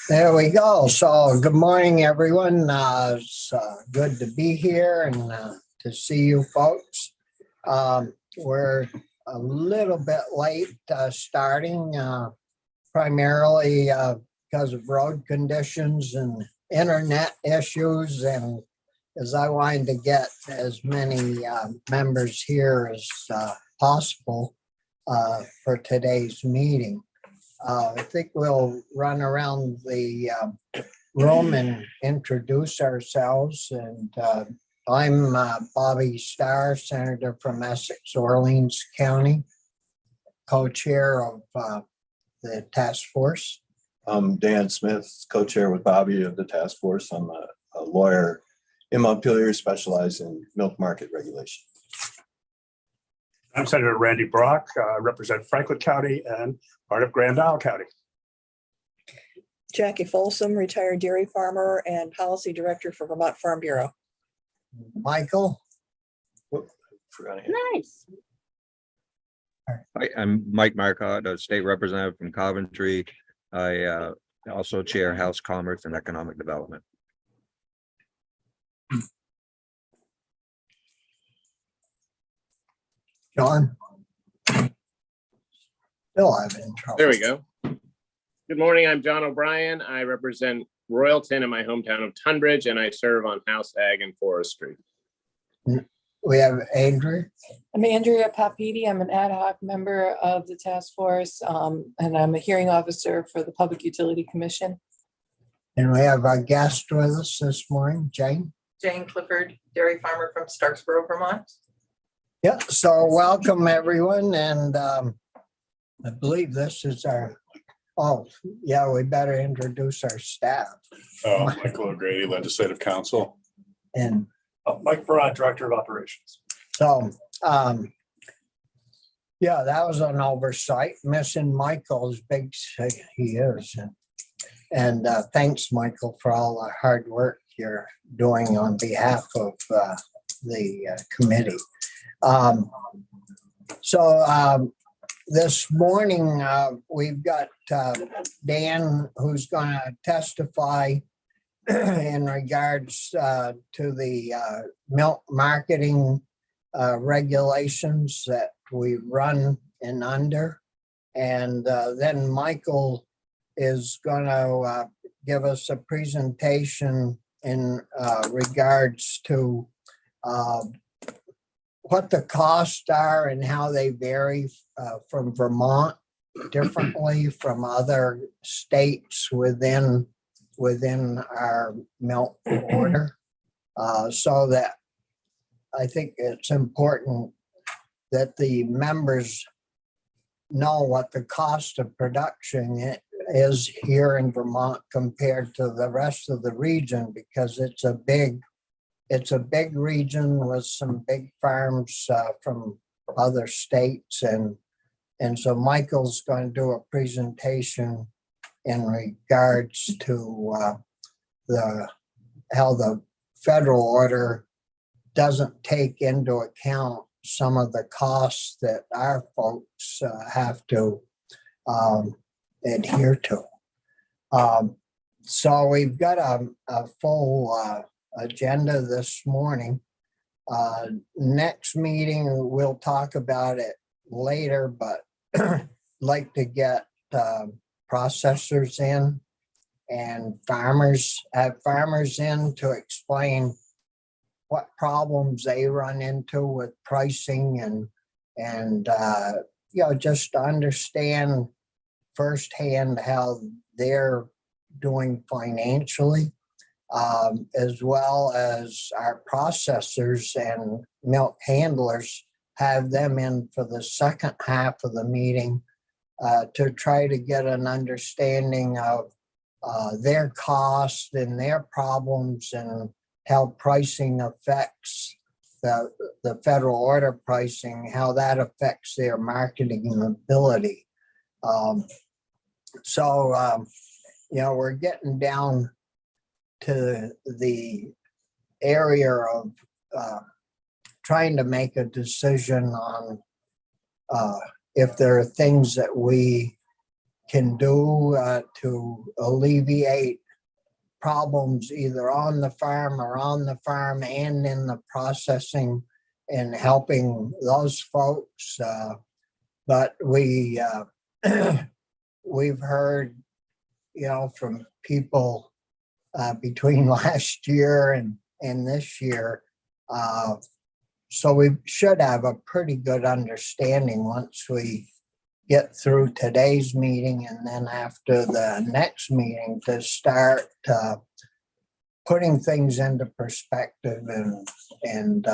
There we go. So good morning, everyone. It's good to be here and to see you folks. We're a little bit late starting, primarily because of road conditions and internet issues, and as I wanted to get as many members here as possible for today's meeting. I think we'll run around the room and introduce ourselves. And I'm Bobby Starr, Senator from Essex, Orleans County, co-chair of the task force. I'm Dan Smith, co-chair with Bobby of the task force. I'm a lawyer in Montpelier, specialized in milk market regulation. I'm Senator Randy Brock, represent Franklin County and part of Grand Isle County. Jackie Folsom, retired dairy farmer and policy director for Vermont Farm Bureau. Michael. Nice. Hi, I'm Mike Marcotte, a state representative from Coventry. I also chair House Commerce and Economic Development. John. Still having trouble. There we go. Good morning. I'm John O'Brien. I represent Royalton in my hometown of Tunbridge, and I serve on House Ag and Forestry. We have Andrew. I'm Andrea Papiti. I'm an ad hoc member of the task force, and I'm a hearing officer for the Public Utility Commission. And we have our guest with us this morning, Jane. Jane Clifford, dairy farmer from Starksboro, Vermont. Yeah, so welcome everyone. And I believe this is our, we better introduce our staff. Michael O'Grady, Legislative Counsel. And Mike Verrott, Director of Operations. so, that was an oversight. Missing Michael as big as he is. And thanks, Michael, for all the hard work you're doing on behalf of the committee. This morning, we've got Dan, who's going to testify in regards to the milk marketing regulations that we run in under. And then Michael is going to give us a presentation in regards to what the costs are and how they vary from Vermont differently from other states within our milk order. So that I think it's important that the members know what the cost of production is here in Vermont compared to the rest of the region, because it's a big region with some big farms from other states. And so Michael's going to do a presentation in regards to how the federal order doesn't take into account some of the costs that our folks have to adhere to. So we've got a full agenda this morning. Next meeting, we'll talk about it later, but like to get processors in and farmers in to explain what problems they run into with pricing and just to understand firsthand how they're doing financially, as well as our processors and milk handlers, have them in for the second half of the meeting to try to get an understanding of their costs and their problems and how pricing affects the federal order pricing, how that affects their marketing ability. We're getting down to the area of trying to make a decision on if there are things that we can do to alleviate problems either on the farm or on the farm and in the processing and helping those folks. But we've heard, from people between last year and this year. So we should have a pretty good understanding once we get through today's meeting and then after the next meeting to start putting things into perspective and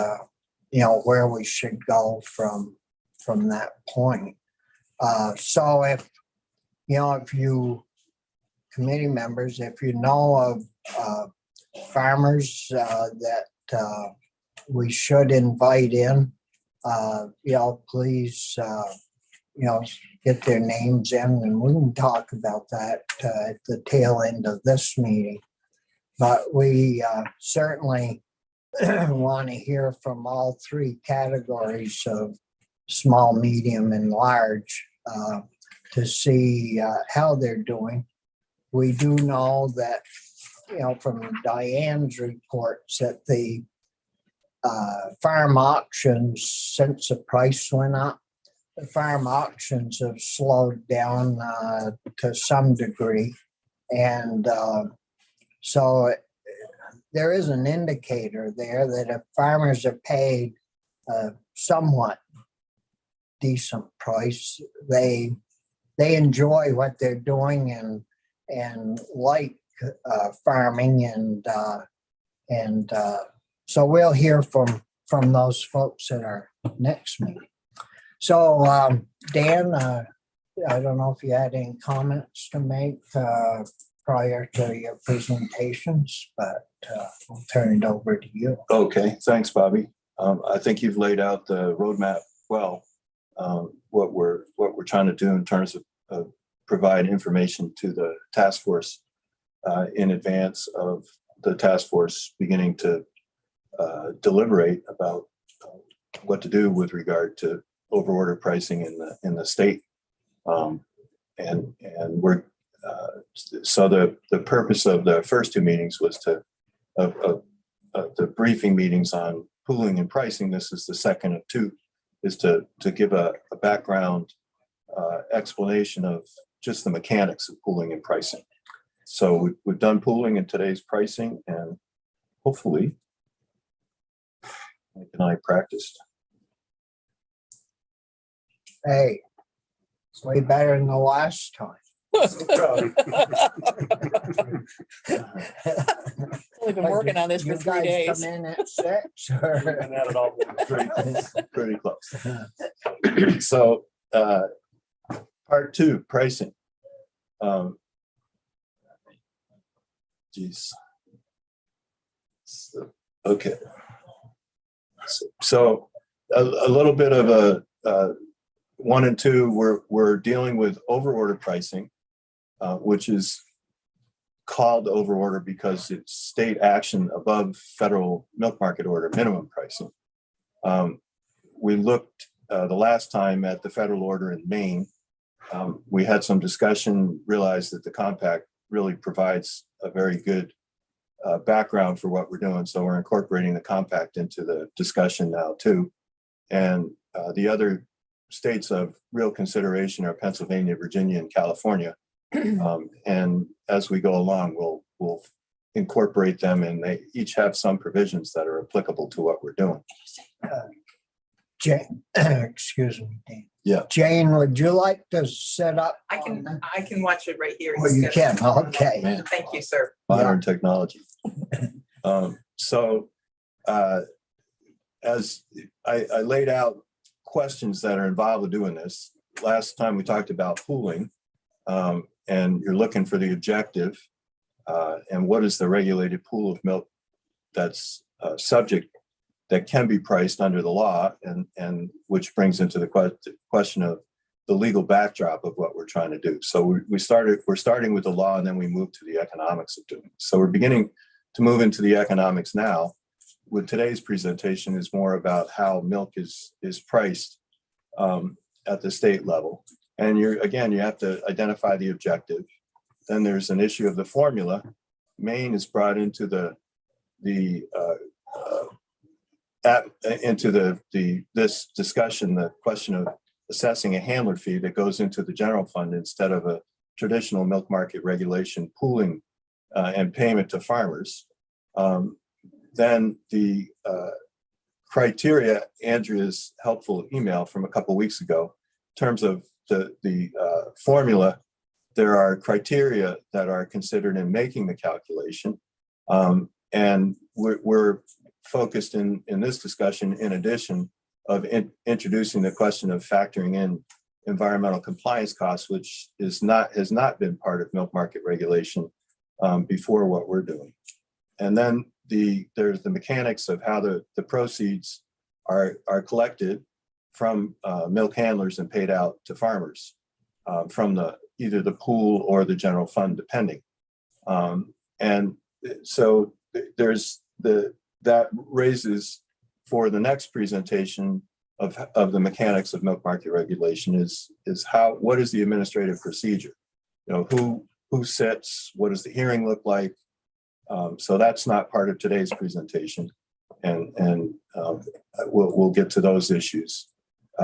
where we should go from that point. So if you committee members, if you know of farmers that we should invite in, please get their names in, and we can talk about that at the tail end of this meeting. But we certainly want to hear from all three categories of small, medium, and large to see how they're doing. We do know that, from Diane's reports that the farm auctions, since the price went up, the farm auctions have slowed down to some degree. And so there is an indicator there that if farmers are paid a somewhat decent price, they enjoy what they're doing and like farming and so we'll hear from those folks at our next meeting. So Dan, I don't know if you had any comments to make prior to your presentations, but I'll turn it over to you. Okay, thanks, Bobby. I think you've laid out the roadmap well. What we're trying to do in terms of provide information to the task force in advance of the task force beginning to deliberate about what to do with regard to overorder pricing in the state. And we're so the purpose of the first two meetings was to the briefing meetings on pooling and pricing. This is the second of two, is to give a background explanation of just the mechanics of pooling and pricing. So we've done pooling in today's pricing, and hopefully Mike and I practiced. Hey, it's way better than the last time. We've been working on this for You 3 guys days. come in at 6 or? And that it all Pretty close. So part two, pricing. Geez. Okay. So a little bit of a 1 and 2, we're dealing with overorder pricing, which is called overorder because it's state action above federal milk market order minimum pricing. We looked the last time at the federal order in Maine. We had some discussion, realized that the compact really provides a very good background for what we're doing. So we're incorporating the compact into the discussion now too. And the other states of real consideration are Pennsylvania, Virginia, and California. And as we go along, we'll incorporate them, and they each have some provisions that are applicable to what we're doing. Jane, excuse me, Dan. Yeah. Jane, would you like to set up? I can watch it right here. Oh, you can, okay. Man. Thank you, sir. Modern technology. So as I laid out questions that are involved with doing this, last time we talked about pooling, and you're looking for the objective, and what is the regulated pool of milk that's subject, that can be priced under the law, and which brings into the question of the legal backdrop of what we're trying to do. So we're starting with the law, and then we move to the economics of doing it. So we're beginning to move into the economics now. With today's presentation is more about how milk is priced at the state level. And again, you have to identify the objective. Then there's an issue of the formula. Maine is brought into this discussion, the question of assessing a handler fee that goes into the general fund instead of a traditional milk market regulation pooling and payment to farmers. Then the criteria, Andrea's helpful email from a couple of weeks ago, in terms of the formula, there are criteria that are considered in making the calculation. And we're focused in this discussion, in addition of introducing the question of factoring in environmental compliance costs, which has not been part of milk market regulation before what we're doing. And then there's the mechanics of how the proceeds are collected from milk handlers and paid out to farmers from either the pool or the general fund, depending. And so there's that raises for the next presentation of the mechanics of milk market regulation is what is the administrative procedure? Who sits, what does the hearing look like? So that's not part of today's presentation, and we'll get to those issues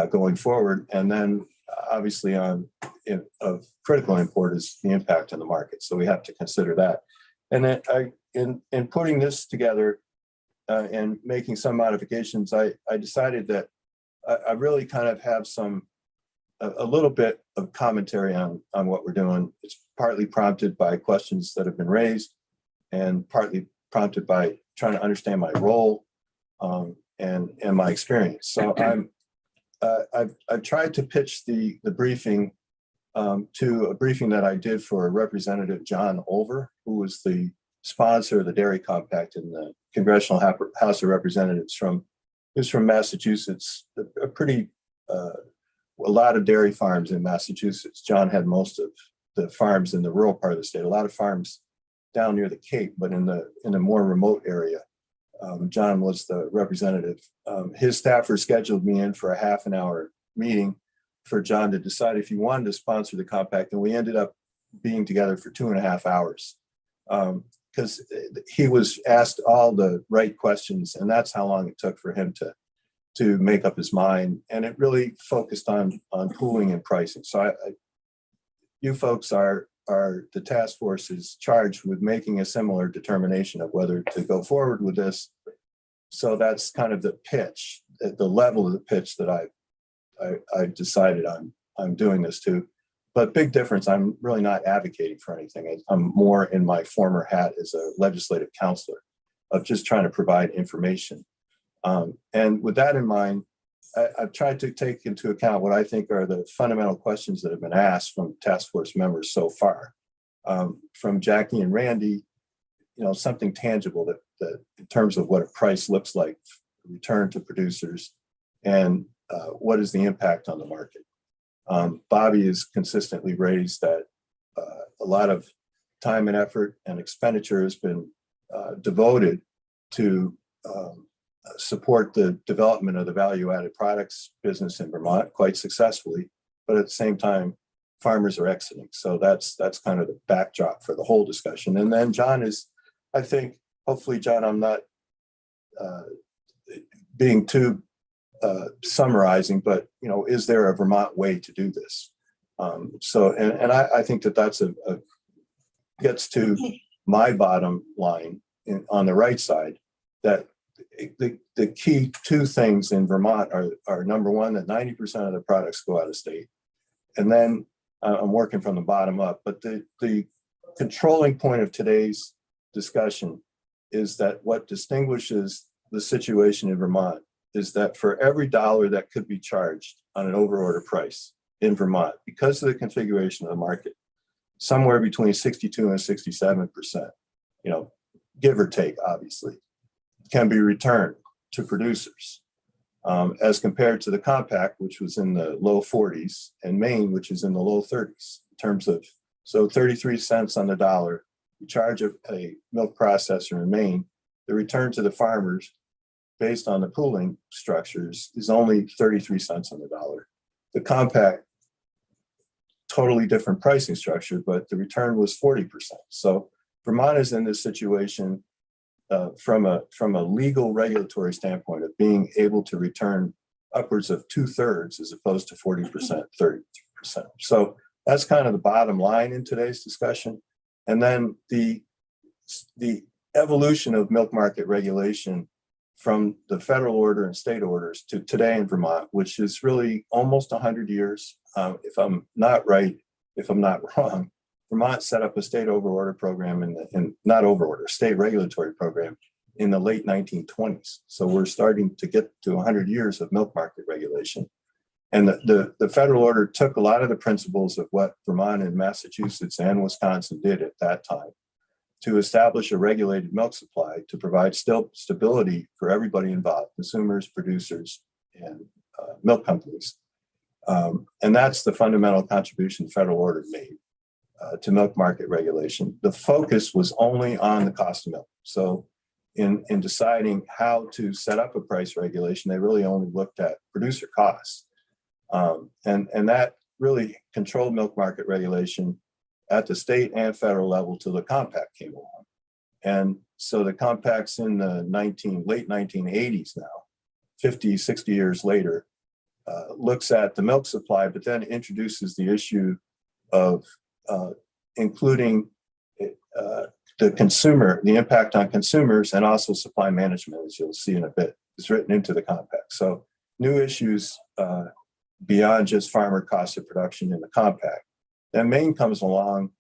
going forward. And then obviously of critical import is the impact on the market. So we have to consider that. And then in putting this together and making some modifications, I decided that I really kind of have a little bit of commentary on what we're doing. It's partly prompted by questions that have been raised and partly prompted by trying to understand my role and my experience. So I've tried to pitch the briefing to a briefing that I did for Representative John Olver, who was the sponsor of the Dairy Compact in the Congressional House of Representatives from Massachusetts. A lot of dairy farms in Massachusetts. John had most of the farms in the rural part of the state. A lot of farms down near the Cape, but in the more remote area. John was the representative. His staffer scheduled me in for a half an hour meeting for John to decide if he wanted to sponsor the compact, and we ended up being together for 2.5 hours because he was asked all the right questions, and that's how long it took for him to make up his mind. And it really focused on pooling and pricing. So you folks are the task force is charged with making a similar determination of whether to go forward with this. So that's kind of the pitch, at the level of the pitch that I decided I'm doing this to. But big difference, I'm really not advocating for anything. I'm more in my former hat as a legislative counselor of just trying to provide information. And with that in mind, I've tried to take into account what I think are the fundamental questions that have been asked from task force members so far. From Jackie and Randy, something tangible that in terms of what a price looks like, return to producers, and what is the impact on the market. Bobby has consistently raised that a lot of time and effort and expenditure has been devoted to support the development of the value-added products business in Vermont quite successfully, but at the same time, farmers are exiting. So that's kind of the backdrop for the whole discussion. And then John is, I think, hopefully, John, I'm not being too summarizing, but is there a Vermont way to do this? So I think that's gets to my bottom line on the right side, that the key two things in Vermont are number one, that 90% of the products go out of state. And then I'm working from the bottom up, but the controlling point of today's discussion is that what distinguishes the situation in Vermont is that for every dollar that could be charged on an overorder price in Vermont, because of the configuration of the market, somewhere between 62 and 67%, give or take, obviously, can be returned to producers, as compared to the compact, which was in the low 40s, and Maine, which is in the low 30s, in terms of, so 33 cents on the dollar, you charge a milk processor in Maine, the return to the farmers based on the pooling structures is only 33 cents on the dollar. The compact totally different pricing structure, but the return was 40%. So Vermont is in this situation from a legal regulatory standpoint of being able to return upwards of 2/3 as opposed to 40%, 30%. So that's kind of the bottom line in today's discussion. And then the evolution of milk market regulation from the federal order and state orders to today in Vermont, which is really almost 100 years. If I'm not wrong, Vermont set up a state overorder program state regulatory program in the late 1920s. So we're starting to get to 100 years of milk market regulation. And the federal order took a lot of the principles of what Vermont and Massachusetts and Wisconsin did at that time to establish a regulated milk supply to provide stability for everybody involved, consumers, producers, and milk companies. And that's the fundamental contribution the federal order made to milk market regulation. The focus was only on the cost of milk. So in deciding how to set up a price regulation, they really only looked at producer costs. And that really controlled milk market regulation at the state and federal level till the compact came along. And so the compact's in the late 1980s now, 50, 60 years later, looks at the milk supply, but then introduces the issue of including the consumer, the impact on consumers, and also supply management, as you'll see in a bit, is written into the compact. So new issues beyond just farmer cost of production in the compact. Then Maine comes along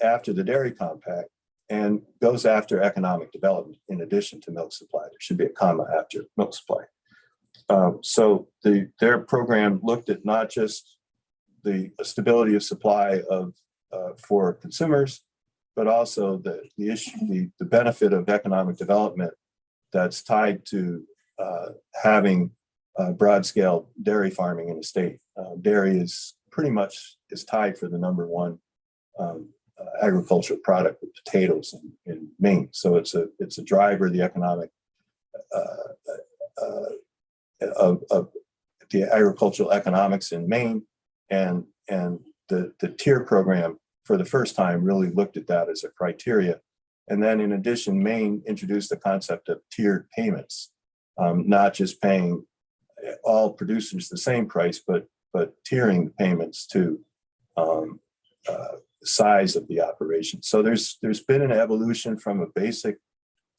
after the dairy compact and goes after economic development in addition to milk supply. There should be a comma after milk supply. So their program looked at not just the stability of supply for consumers, but also the issue, the benefit of economic development that's tied to having broad scale dairy farming in the state. Dairy is pretty much tied for the number one agricultural product with potatoes in Maine. So it's a driver of the economic of the agricultural economics in Maine, and the tier program for the first time really looked at that as a criteria. And then in addition, Maine introduced the concept of tiered payments, not just paying all producers the same price, but tiering the payments to size of the operation. So there's been an evolution from a basic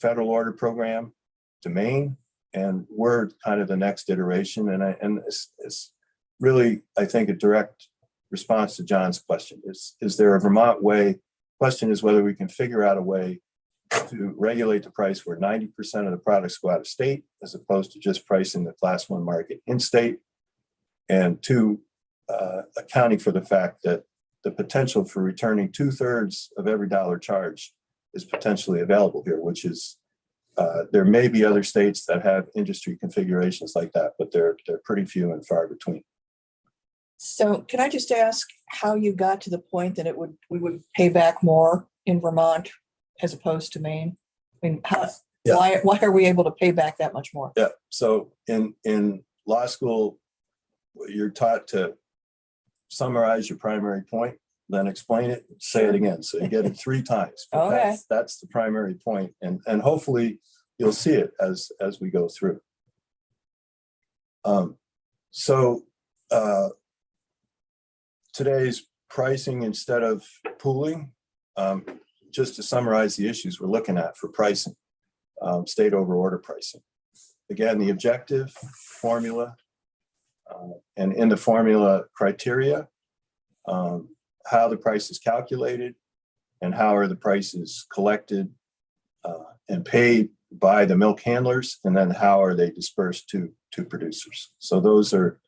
federal order program to Maine, and we're kind of the next iteration. And it's really, I think, a direct response to John's question. Is there a Vermont way? Question is whether we can figure out a way to regulate the price where 90% of the products go out of state, as opposed to just pricing the class one market in state, and two, accounting for the fact that the potential for returning 2/3 of every dollar charged is potentially available here, which is, there may be other states that have industry configurations like that, but they're pretty few and far between. So can I just ask how you got to the point that we would pay back more in Vermont as opposed to Maine? I mean, Yeah. why are we able to pay back that much more? Yeah. So in law school, you're taught to summarize your primary point, then explain it, say it again. So you get it 3 times. But Okay. that's the primary point. And hopefully you'll see it as we go through. Today's pricing instead of pooling, just to summarize the issues we're looking at for pricing, state over order pricing. Again, the objective formula, and in the formula criteria, how the price is calculated and how are the prices collected and paid by the milk handlers, and then how are they dispersed to producers. So those are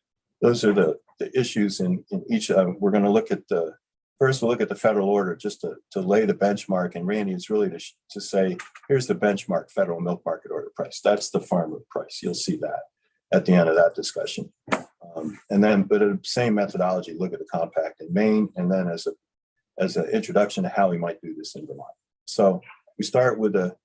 the issues in each. We're going to look at first we'll look at the federal order just to lay the benchmark, and Randy is really to say, here's the benchmark federal milk market order price. That's the farmer price. You'll see that at the end of that discussion. And then, but the same methodology, look at the compact in Maine, and then as an introduction to how we might do this in Vermont. So we start with the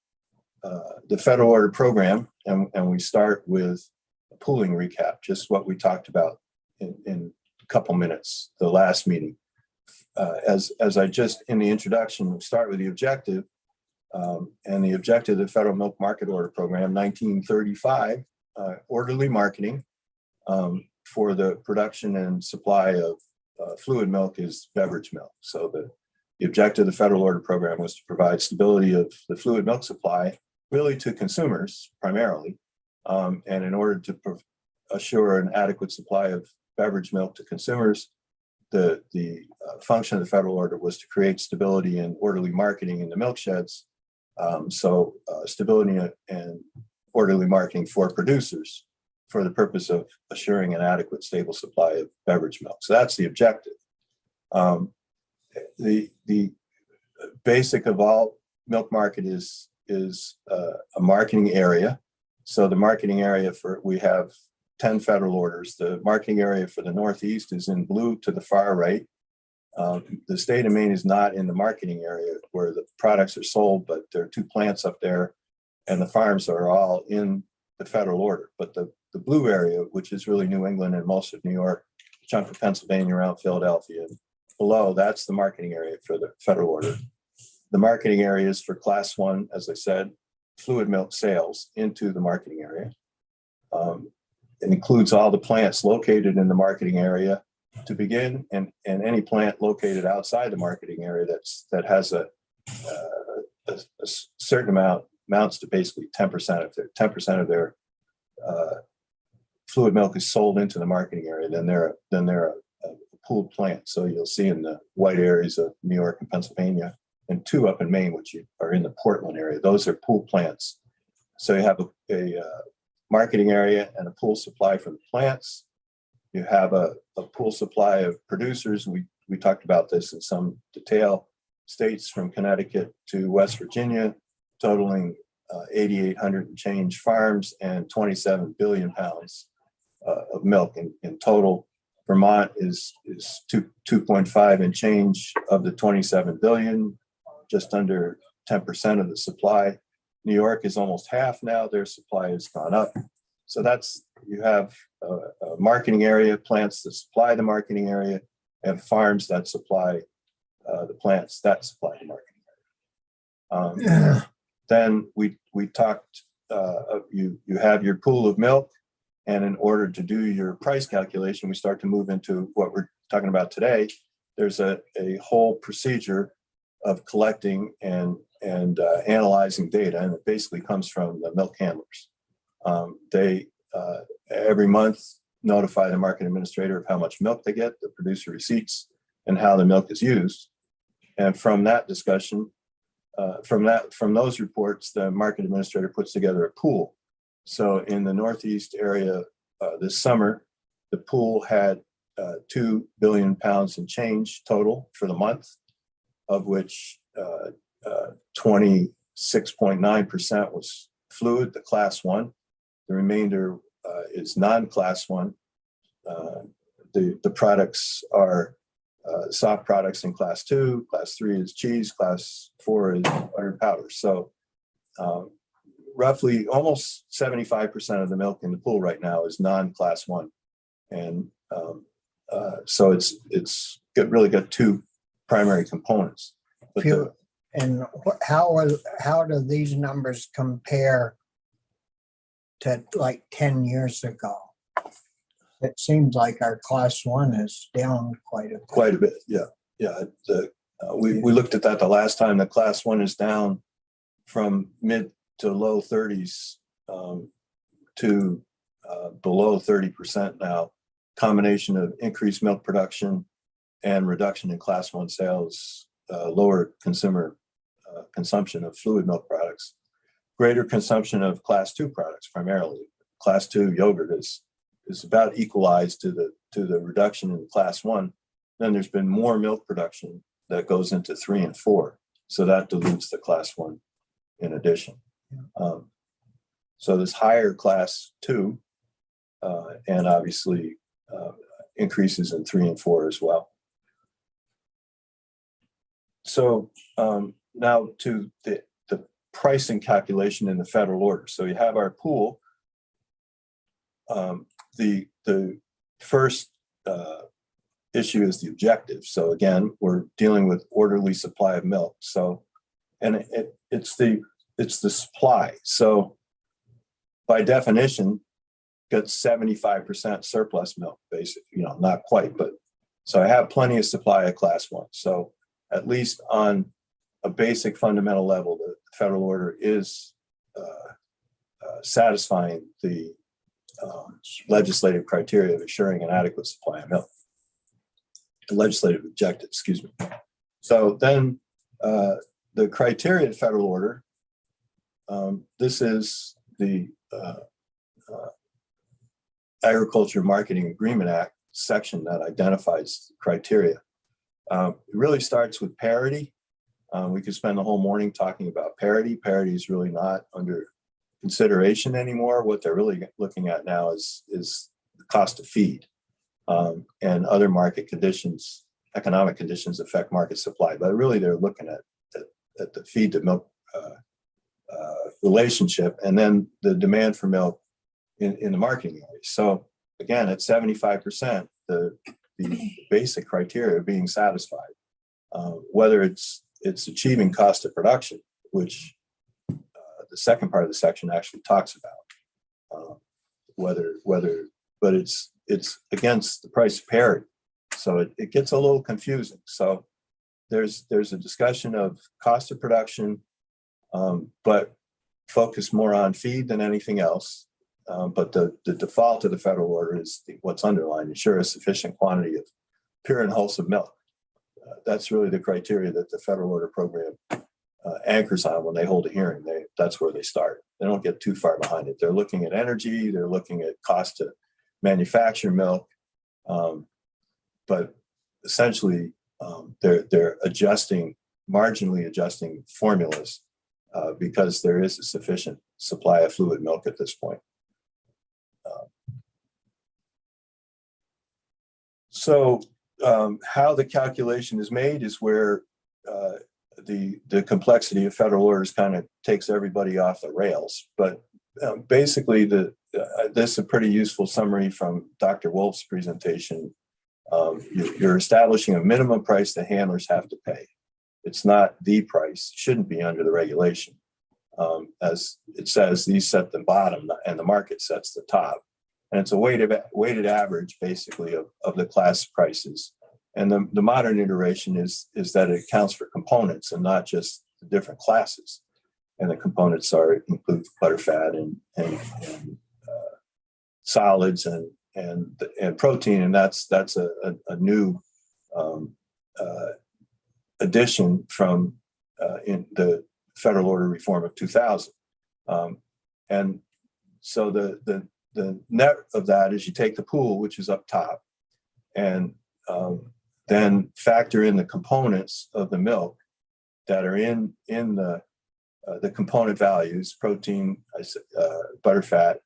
federal order program, and we start with a pooling recap, just what we talked about in a couple minutes, the last meeting. as I just in the introduction, start with the objective. And the objective of the Federal Milk Market Order Program, 1935, orderly marketing for the production and supply of fluid milk is beverage milk. So the objective of the Federal Order Program was to provide stability of the fluid milk supply really to consumers primarily. And in order to assure an adequate supply of beverage milk to consumers, the function of the federal order was to create stability and orderly marketing in the milk sheds. Stability and orderly marketing for producers for the purpose of assuring an adequate, stable supply of beverage milk. So that's the objective. The basic of all milk market is a marketing area. So the marketing area we have 10 federal orders. The marketing area for the Northeast is in blue to the far right. The state of Maine is not in the marketing area where the products are sold, but there are 2 plants up there and the farms are all in the federal order. But the blue area, which is really New England and most of New York, a chunk of Pennsylvania around Philadelphia, below, that's the marketing area for the federal order. The marketing area is for class 1, as I said, fluid milk sales into the marketing area. It includes all the plants located in the marketing area to begin, and any plant located outside the marketing area that has a certain amounts to basically 10% of their fluid milk is sold into the marketing area. Then they're a pooled plant. So you'll see in the white areas of New York and Pennsylvania, and 2 up in Maine, which are in the Portland area. Those are pooled plants. So you have a marketing area and a pool supply for the plants. You have a pool supply of producers. We talked about this in some detail. States from Connecticut to West Virginia, totaling 8,800 and change farms and 27 billion pounds of milk in total. Vermont is 2.5 and change of the 27 billion, just under 10% of the supply. New York is almost half now. Their supply has gone up. So you have a marketing area, plants that supply the marketing area, and farms that supply the plants that supply the marketing area. Then we talked, you have your pool of milk, and in order to do your price calculation, we start to move into what we're talking about today. There's a whole procedure of collecting and analyzing data, and it basically comes from the milk handlers. They every month notify the market administrator of how much milk they get, the producer receipts, and how the milk is used. And from that discussion, from those reports, the market administrator puts together a pool. So in the Northeast area this summer, the pool had 2 billion pounds and change total for the month, of which 26.9% was fluid, the class 1. The remainder is non-class 1. The products are soft products in class 2, class 3 is cheese, class 4 is butter powder. So roughly almost 75% of the milk in the pool right now is non-class 1. And so it's really got 2 primary components. But And how do these numbers compare to like 10 years ago? It seems like our class 1 is down quite a bit. Yeah. We looked at that the last time. The class 1 is down from mid to low 30s to below 30% now. Combination of increased milk production and reduction in class 1 sales, lower consumer consumption of fluid milk products, greater consumption of class 2 products primarily. Class 2 yogurt is about equalized to the reduction in class 1. Then there's been more milk production that goes into 3 and 4. So that dilutes the class 1 in addition. So there's higher class 2 and obviously increases in 3 and 4 as well. So now to the pricing calculation in the federal order. So you have our pool. The first issue is the objective. So again, we're dealing with orderly supply of milk. So, and it's the supply. So by definition, got 75% surplus milk, basically, not quite, but so I have plenty of supply of class 1. So at least on a basic fundamental level, the federal order is satisfying the legislative criteria of assuring an adequate supply of milk. The legislative objective, excuse me. So then the criteria of federal order, this is the Agriculture Marketing Agreement Act section that identifies criteria. It really starts with parity. We could spend the whole morning talking about parity. Parity is really not under consideration anymore. What they're really looking at now is the cost of feed, and other market conditions, economic conditions affect market supply. But really, they're looking at the feed to milk relationship, and then the demand for milk in the marketing area. So again, at 75%, the basic criteria are being satisfied. Whether it's achieving cost of production, which the second part of the section actually talks about, but it's against the price of parity. So it gets a little confusing. So there's a discussion of cost of production, but focus more on feed than anything else. But the default of the federal order is what's underlined: ensure a sufficient quantity of pure and wholesome milk. That's really the criteria that the federal order program anchors on when they hold a hearing. That's where they start. They don't get too far behind it. They're looking at energy. They're looking at cost to manufacture milk. But essentially, they're marginally adjusting formulas because there is a sufficient supply of fluid milk at this point. So how the calculation is made is where the complexity of federal orders kind of takes everybody off the rails. But basically, this is a pretty useful summary from Dr. Wolf's presentation. You're establishing a minimum price that handlers have to pay. It's not the price, shouldn't be under the regulation. As it says, these set the bottom and the market sets the top. And it's a weighted average, basically, of the class prices. And the modern iteration is that it accounts for components and not just the different classes. And the components include butterfat and solids and protein, and that's a new addition from in the federal order reform of 2000. And so the net of that is you take the pool, which is up top, and then factor in the components of the milk that are in the component values: protein, butterfat,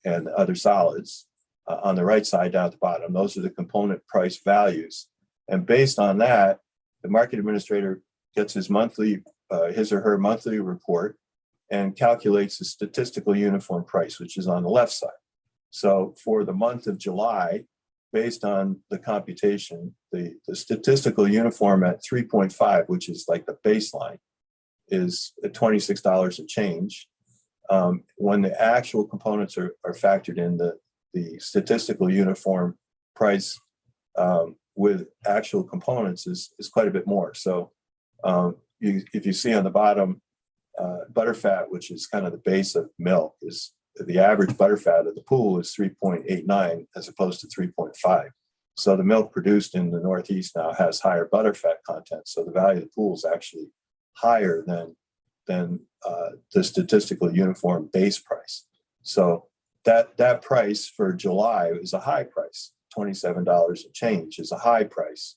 and other solids. On the right side down at the bottom, those are the component price values. And based on that, the market administrator gets his or her monthly report and calculates the statistical uniform price, which is on the left side. So for the month of July, based on the computation, the statistical uniform at 3.5, which is like the baseline, is at $26 and change. When the actual components are factored in, the statistical uniform price with actual components is quite a bit more. So if you see on the bottom, butterfat, which is kind of the base of milk, is the average butterfat of the pool is 3.89 as opposed to 3.5. So the milk produced in the Northeast now has higher butterfat content. So the value of the pool is actually higher than the statistical uniform base price. So that price for July is a high price. $27 and change is a high price,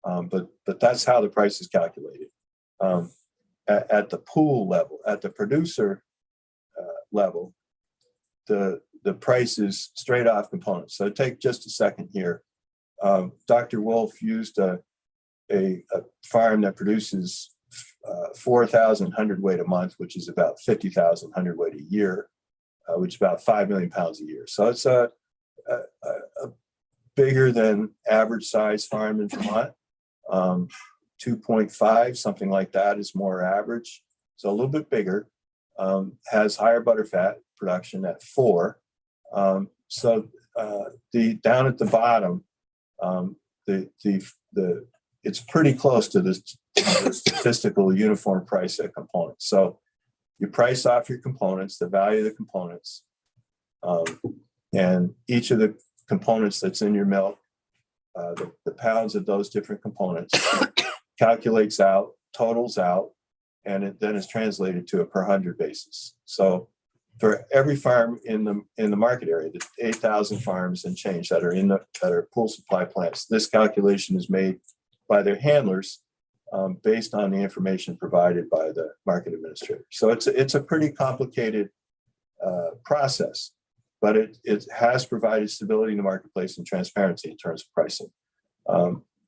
but that's how the price is calculated. At the pool level, at the producer level, the price is straight off components. So take just a second here. Dr. Wolf used a farm that produces 4,000 hundredweight a month, which is about 50,000 hundredweight a year, which is about 5 million pounds a year. So it's bigger than average size farm in Vermont. 2.5, something like that is more average. So a little bit bigger, has higher butterfat production at 4. So the down at the bottom, it's pretty close to the statistical uniform price at components. So you price off your components, the value of the components, and each of the components that's in your milk, the pounds of those different components calculates out, totals out, and it then is translated to a per 100 basis. So for every farm in the market area, the 8,000 farms and change that are pool supply plants, this calculation is made by their handlers based on the information provided by the market administrator. So it's a pretty complicated process, but it has provided stability in the marketplace and transparency in terms of pricing.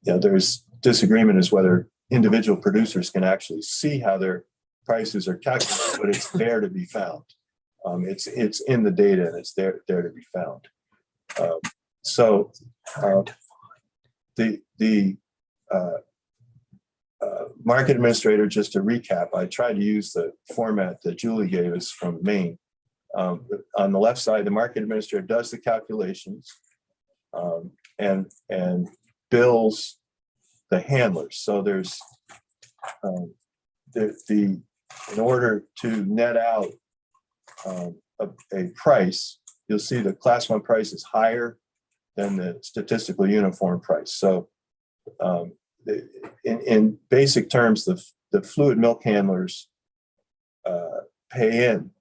There's disagreement as whether individual producers can actually see how their prices are calculated, but it's there to be found. It's in the data and it's there to be found. The market administrator, just to recap, I tried to use the format that Julie gave us from Maine. On the left side, the market administrator does the calculations and bills the handlers. So there's in order to net out a price, you'll see the class 1 price is higher than the statistical uniform price. So in basic terms, the fluid milk handlers pay in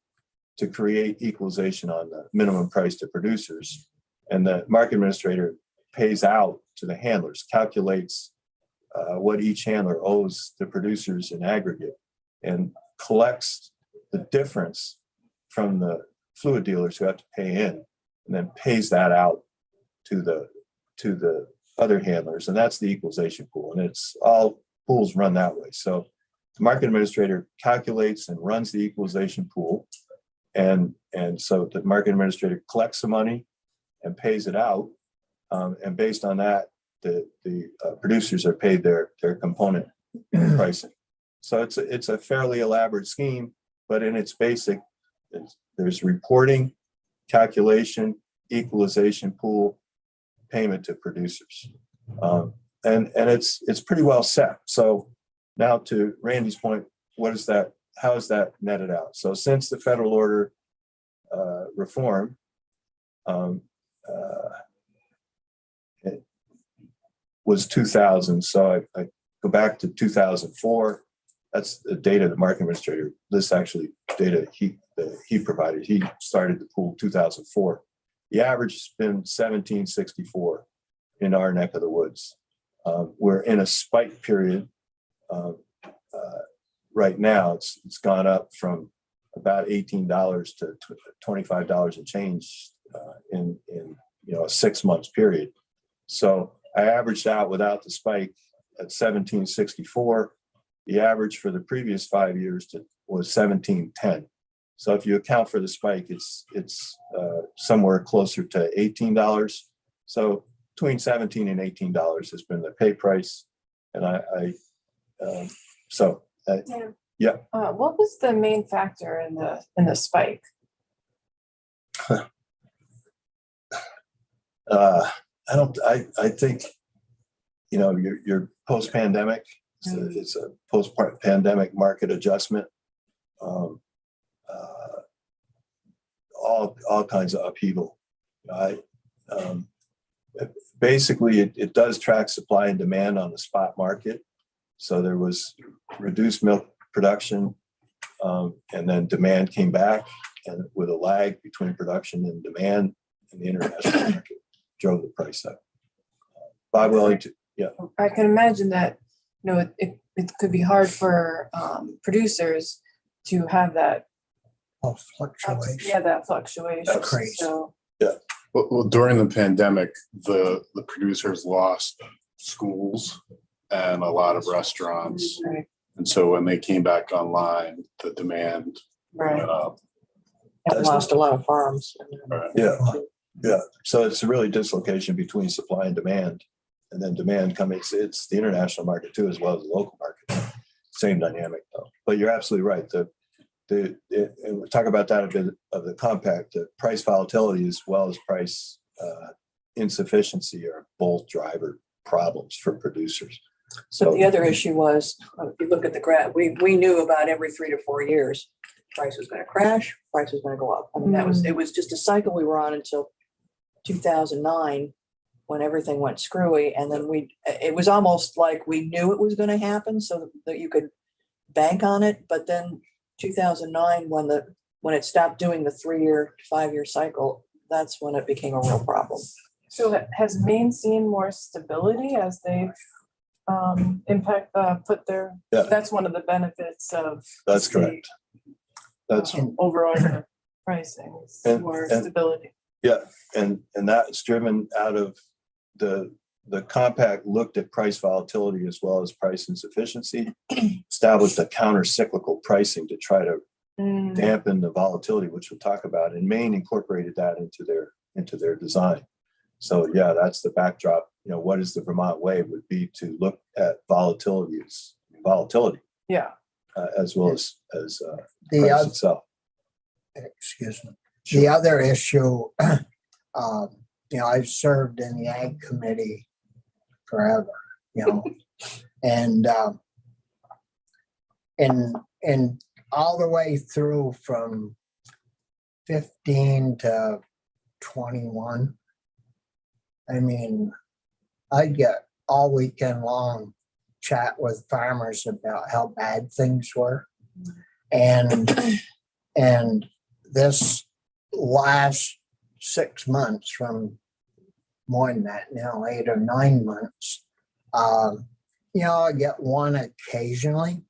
to create equalization on the minimum price to producers, and the market administrator pays out to the handlers, calculates what each handler owes the producers in aggregate, and collects the difference from the fluid dealers who have to pay in, and then pays that out to the other handlers, and that's the equalization pool. And it's all pools run that way. So the market administrator calculates and runs the equalization pool, and so the market administrator collects the money and pays it out, and based on that, the producers are paid their component pricing. So it's a fairly elaborate scheme, but in its basic, there's reporting, calculation, equalization pool, payment to producers, and it's pretty well set. So now to Randy's point, what is that? How is that netted out? So since the federal order reform, it was 2000. So I go back to 2004. That's the data the market administrator. This actually data he provided. He started the pool 2004. The average has been 1764 in our neck of the woods. We're in a spike period right now. It's gone up from about $18 to $25 and change in a 6 months period. So I averaged out without the spike at 1764. The average for the previous 5 years was 1710. So if you account for the spike, it's somewhere closer to $18. So between $17 and $18 has been the pay price, and yeah. What was the main factor in the spike? I think you're post-pandemic. It's a post-pandemic market adjustment. All kinds of upheaval. Basically, it does track supply and demand on the spot market. So there was reduced milk production, and then demand came back, and with a lag between production and demand in the international market, drove the price up. Bob Wellington, yeah. I can imagine that it could be hard for producers to have that Fluctuation. Yeah, that fluctuation. That's crazy. So, Well, during the pandemic, the producers lost schools and a lot of restaurants. right, And so when they came back online, the demand right. went up. And lost a lot of farms. Right. Yeah. Yeah, so it's a really dislocation between supply and demand. And then demand coming, it's the international market too, as well as the local market. Same dynamic though. But you're absolutely right. And we'll talk about that a bit of the compact, the price volatility as well as price insufficiency are both driver problems for producers. So the other issue was, if you look at the graph, we knew about every 3 to 4 years, price was going to crash, price was going to go up. I mean, it was just a cycle we were on until 2009 when everything went screwy. And then it was almost like we knew it was going to happen so that you could bank on it. But then 2009, when it stopped doing the 3-year, 5-year cycle, that's when it became a real problem. So has Maine seen more stability as they've Yeah. that's one of the benefits of. That's correct. That's Overall the pricing, is And- more and- stability. and that's driven out of the compact looked at price volatility as well as price insufficiency, established a counter cyclical pricing to try to dampen the volatility, which we'll talk about. And Maine incorporated that into their design. So yeah, that's the backdrop. You know, what is the Vermont way would be to look at volatility, Yeah. as well as The price other, itself. excuse me, the other issue, I've served in the ag committee forever, and all the way through from 15 to 21. I mean, I get all weekend long chat with farmers about how bad things were. And this last 6 months, from more than that now, 8 or 9 months, I get one occasionally.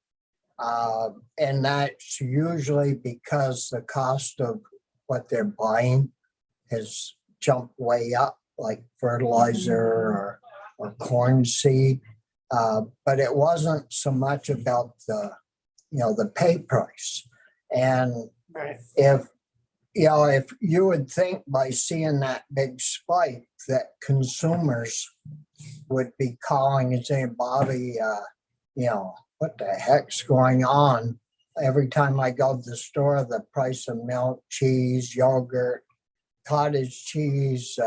And that's usually because the cost of what they're buying has jumped way up, like fertilizer or corn seed. But it wasn't so much about the pay price. And Right. if you would think by seeing that big spike that consumers would be calling and saying, Bobby, what the heck's going on? Every time I go to the store, the price of milk, cheese, yogurt, cottage cheese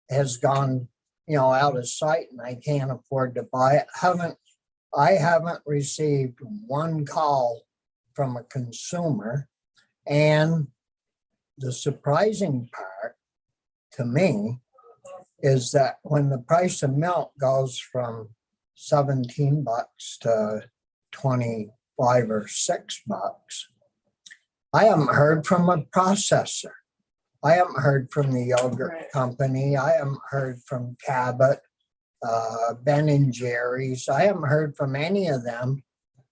has gone, out of sight, and I can't afford to buy it. I haven't received one call from a consumer. And the surprising part to me is that when the price of milk goes from $17 to 25 or $6, I haven't heard from a processor. I haven't heard from the yogurt Right. company. I haven't heard from Cabot, Ben and Jerry's. I haven't heard from any of them.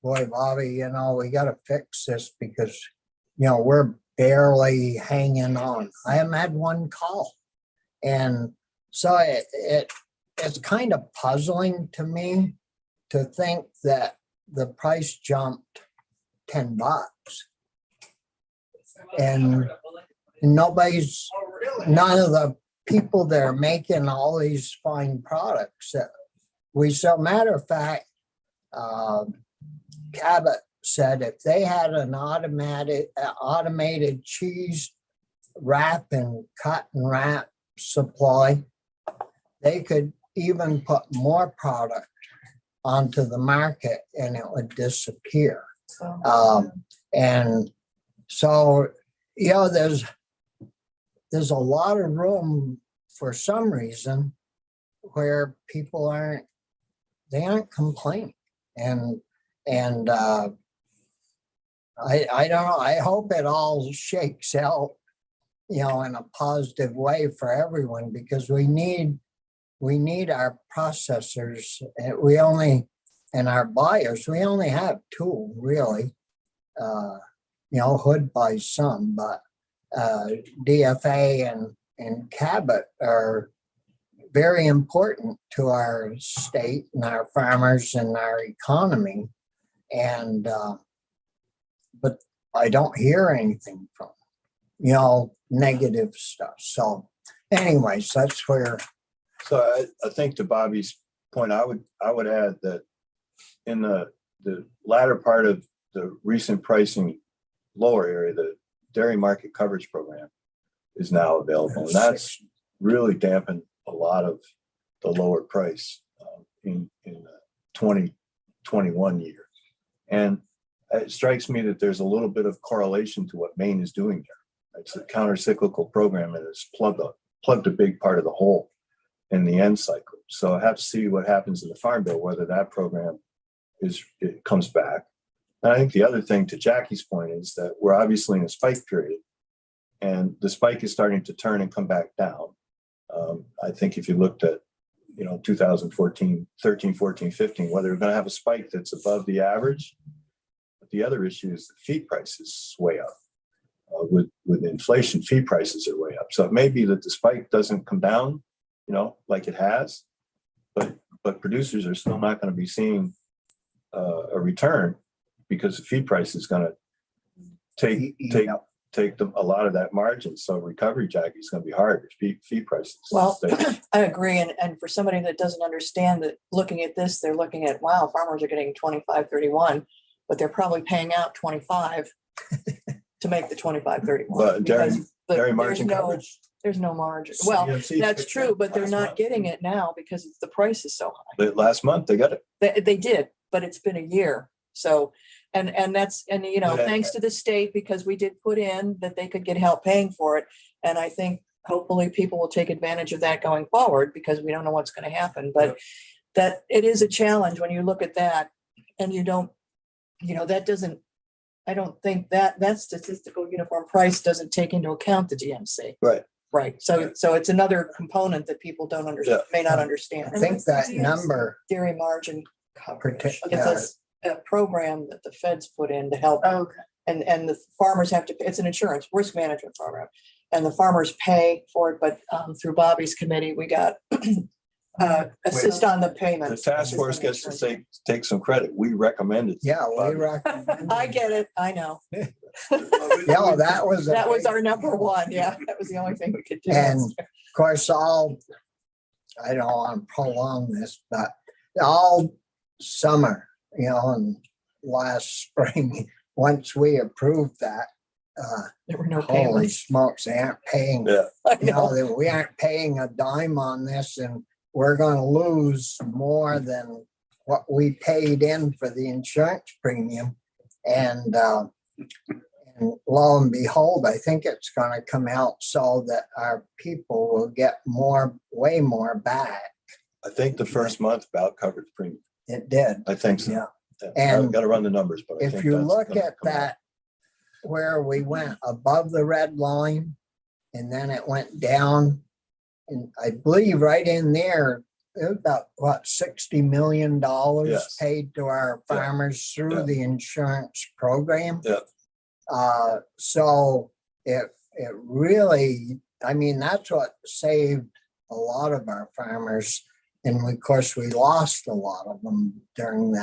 Boy, Bobby, we got to fix this because, we're barely hanging on. I haven't had one call. And so it's kind of puzzling to me to think that the price jumped $10 and none of the people that are making all these fine products that we sell. Matter of fact, Cabot said if they had an automated cheese wrap and cut and wrap supply, they could even put more product onto the market and it would disappear. And so, there's a lot of room for some reason where people aren't complaining. And I don't know, I hope it all shakes out, in a positive way for everyone, because we need our processors. And our buyers, we only have 2 really. Hood buys some, but DFA and Cabot are very important to our state and our farmers and our economy. And but I don't hear anything from negative stuff. So anyways, that's where, So I think to Bobby's point, I would add that in the latter part of the recent pricing lower area, the dairy market coverage program is now available. And that's really dampened a lot of the lower price in the 2021 year. And it strikes me that there's a little bit of correlation to what Maine is doing there. It's a counter-cyclical program and it's plugged a big part of the hole in the end cycle. So I have to see what happens in the Farm Bill, whether that program it comes back. And I think the other thing, to Jackie's point, is that we're obviously in a spike period, and the spike is starting to turn and come back down. I think if you looked at 2014, 13, 14, 15, whether we're going to have a spike that's above the average. But the other issue is the feed prices way up. With inflation, feed prices are way up. So it may be that the spike doesn't come down, like it has, but producers are still not going to be seeing a return because the feed price is going to take them a lot of that margin. So recovery, Jackie, is going to be hard if feed prices. Well, stay. I agree. And for somebody that doesn't understand that, looking at this, they're looking at, wow, farmers are getting 25, 31, but they're probably paying out 25 to make the 25, 31. But dairy there's margin no- coverage. There's no margin. Well, CMC that's picked true, up but they're last not month. getting it now because the price is so high. Last month they got it. They did, but it's been a year. So, and thanks to the state, because we did put in that they could get help paying for it. And I think hopefully people will take advantage of that going forward, because we don't know what's going to happen. But that it is a challenge when you look at that and you don't, that doesn't, I don't think that statistical uniform price doesn't take into account the DMC. Right. Right. So it's another component that people don't understand, may not understand. I think that number, Dairy margin coverage. Protect- It's a program that the feds put in to help. Okay. And the farmers have to, it's an insurance risk management program, and the farmers pay for it, but through Bobby's committee, we got assist on the The payments. task force gets to take some credit. We recommended. yeah, we Bobby. recommend. I get it. I know. Yeah, that was. That was our number one. Yeah, that was the only thing we could do. And of course, I don't want to prolong this, but all summer, and last spring, once we approved that, There were no holy payments. smokes, they aren't paying, Yeah. I know. that we aren't paying a dime on this, and we're gonna lose more than what we paid in for the insurance premium. And lo and behold, I think it's gonna come out so that our people will get way more back. I think the first month about covered premium. It did. I think so. Yeah. I've And got to run the numbers, but I if think you that's look gonna at come out. that, where we went above the red line and then it went down, and I believe right in there, it was about $60 million Yes. paid to our Yeah. farmers through Yeah. the insurance program. Yeah. So it really, that's what saved a lot of our farmers. And of course, we lost a lot of them during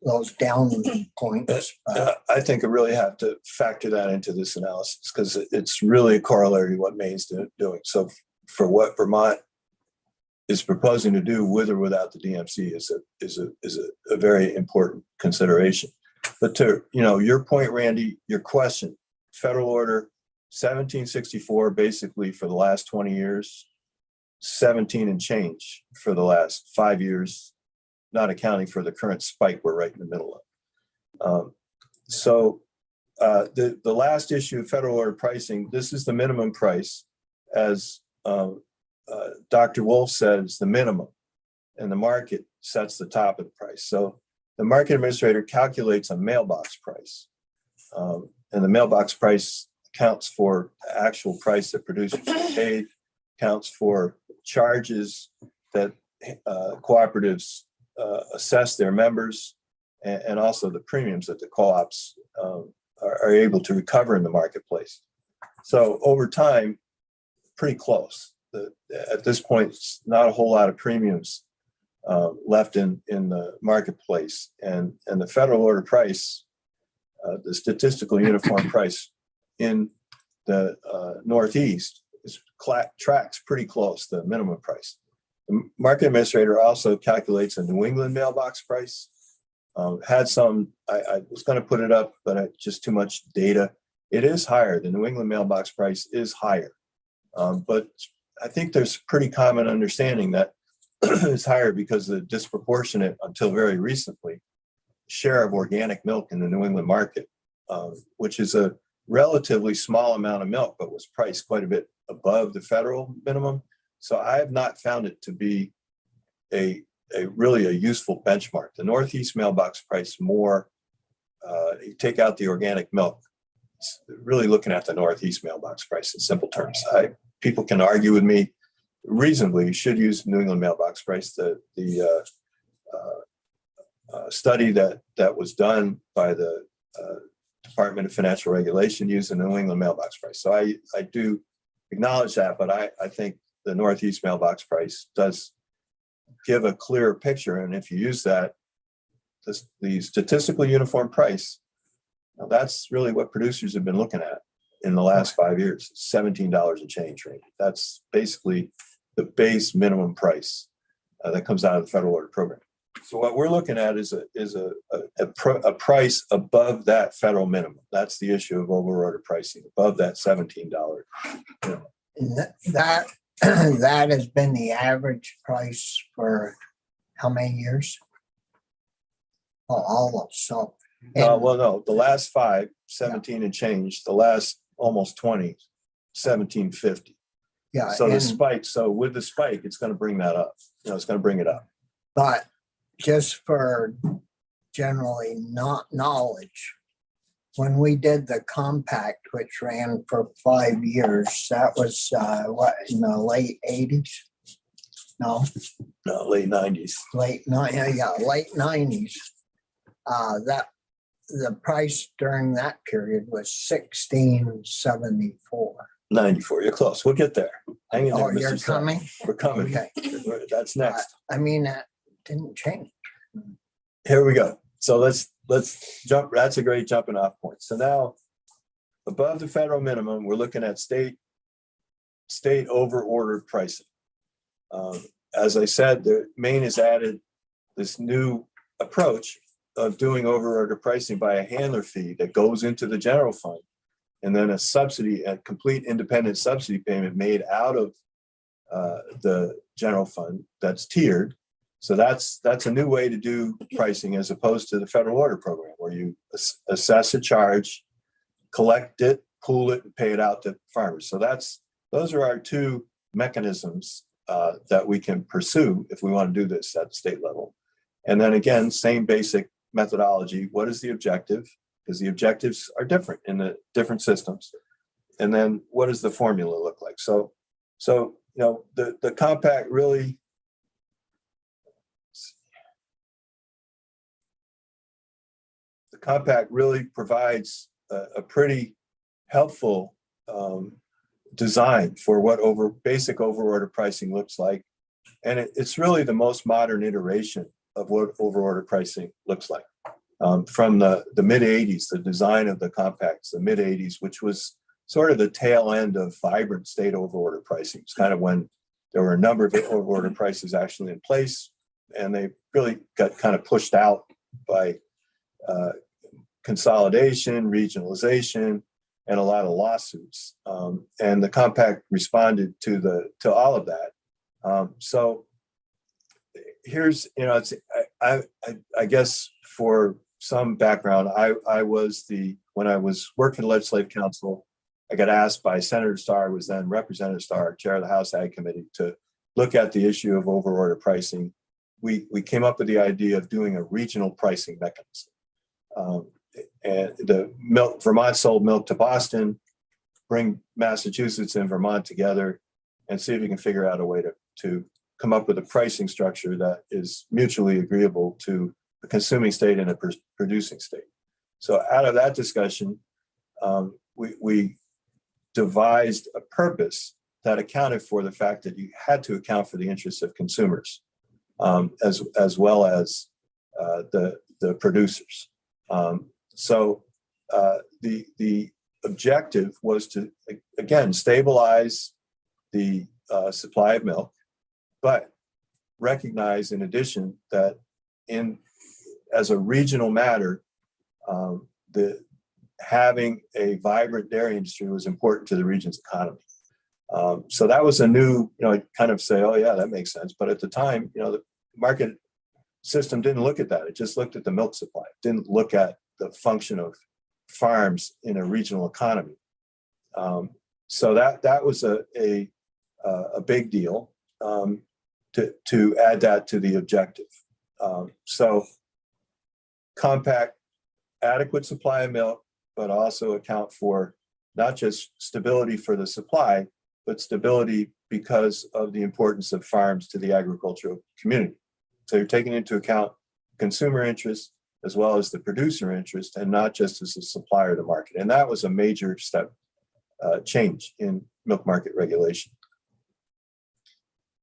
those down points. But I think I really have to factor that into this analysis, because it's really a corollary to what Maine's doing. So for what Vermont is proposing to do with or without the DMC is a very important consideration. But to your point, Randy, your question, federal order 1764, basically for the last 20 years, 17 and change for the last 5 years, not accounting for the current spike we're right in the middle of. The last issue of federal order pricing, this is the minimum price, as Dr. Wolf says, the minimum, and the market sets the top of the price. So the market administrator calculates a mailbox price, and the mailbox price counts for the actual price that producers get paid, counts for charges that cooperatives assess their members, and also the premiums that the co-ops are able to recover in the marketplace. So over time, pretty close. At this point, it's not a whole lot of premiums left in the marketplace, and the federal order price, the statistical uniform price in the Northeast tracks pretty close to the minimum price. The market administrator also calculates a New England mailbox price. Had some, I was going to put it up, but just too much data. It is higher. The New England mailbox price is higher. But I think there's pretty common understanding that it's higher because of the disproportionate, until very recently, share of organic milk in the New England market, which is a relatively small amount of milk, but was priced quite a bit above the federal minimum. So I have not found it to be a really a useful benchmark. The Northeast mailbox price more, you take out the organic milk, it's really looking at the Northeast mailbox price in simple terms. People can argue with me reasonably, you should use New England mailbox price. The study that was done by the Department of Financial Regulation used the New England mailbox price. So I do acknowledge that, but I think the Northeast mailbox price does give a clearer picture. And if you use that, the statistically uniform price, now that's really what producers have been looking at in the last 5 years, $17 and change rate. That's basically the base minimum price that comes out of the federal order program. So what we're looking at is a price above that federal minimum. That's the issue of over order pricing, above that $17. That that has been the average price for how many years? Oh, almost. So, Well, no, the last 5, 17 and change, the last almost 20, 17.50. yeah. So the and- spike, so with the spike, it's going to bring that up. It's going to bring it up. But just for generally not knowledge, when we did the compact, which ran for 5 years, that was what, in the late 80s? No, No, late 90s. late 90s. That the price during that period was $16.74. 94. You're close. We'll get there. Hang in there, Oh, you're Mr. Stein. coming? We're coming. Okay. That's next. I mean, that didn't change. Here we go. So let's jump. That's a great jumping off point. So now above the federal minimum, we're looking at state over ordered pricing. As I said, Maine has added this new approach of doing over order pricing by a handler fee that goes into the general fund, and then a subsidy, a complete independent subsidy payment made out of the general fund that's tiered. So that's a new way to do pricing as opposed to the federal order program, where you assess a charge, collect it, pool it, and pay it out to farmers. So those are our two mechanisms that we can pursue if we want to do this at the state level. And then again, same basic methodology. What is the objective? Because the objectives are different in the different systems. And then what does the formula look like? So the compact really, provides a pretty helpful design for what basic overorder pricing looks like. And it's really the most modern iteration of what overorder pricing looks like. From the mid 80s, the design of the compacts, the mid 80s, which was sort of the tail end of vibrant state overorder pricing. It's kind of when there were a number of overorder prices actually in place, and they really got kind of pushed out by consolidation, regionalization, and a lot of lawsuits. And the compact responded to all of that. So here's, I guess for some background, when I was working at Legislative Council, I got asked by Senator Starr, was then Representative Starr, chair of the House Ag Committee, to look at the issue of overorder pricing. We came up with the idea of doing a regional pricing mechanism. And Vermont sold milk to Boston, bring Massachusetts and Vermont together and see if we can figure out a way to come up with a pricing structure that is mutually agreeable to a consuming state and a producing state. So out of that discussion, we devised a purpose that accounted for the fact that you had to account for the interests of consumers, as well as the producers. So the objective was to, again, stabilize the supply of milk, but recognize in addition that as a regional matter, having a vibrant dairy industry was important to the region's economy. So that was a new, kind of say, oh yeah, that makes sense. But at the time, the market system didn't look at that. It just looked at the milk supply. It didn't look at the function of farms in a regional economy. So that was a big deal to add that to the objective. So compact, adequate supply of milk, but also account for not just stability for the supply, but stability because of the importance of farms to the agricultural community. So you're taking into account consumer interest as well as the producer interest, and not just as a supplier to the market. And that was a major step change in milk market regulation.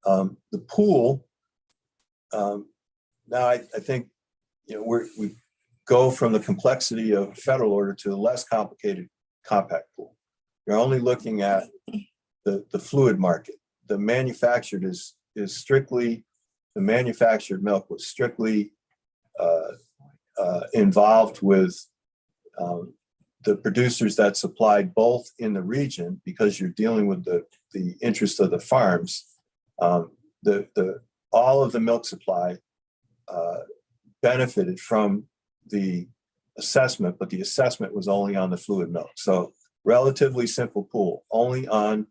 The pool, now I think we go from the complexity of federal order to a less complicated compact pool. You're only looking at the fluid market. The manufactured is strictly, the manufactured milk was strictly involved with the producers that supplied both in the region, because you're dealing with the interest of the farms. All of the milk supply benefited from the assessment, but the assessment was only on the fluid milk. So relatively simple pool, only on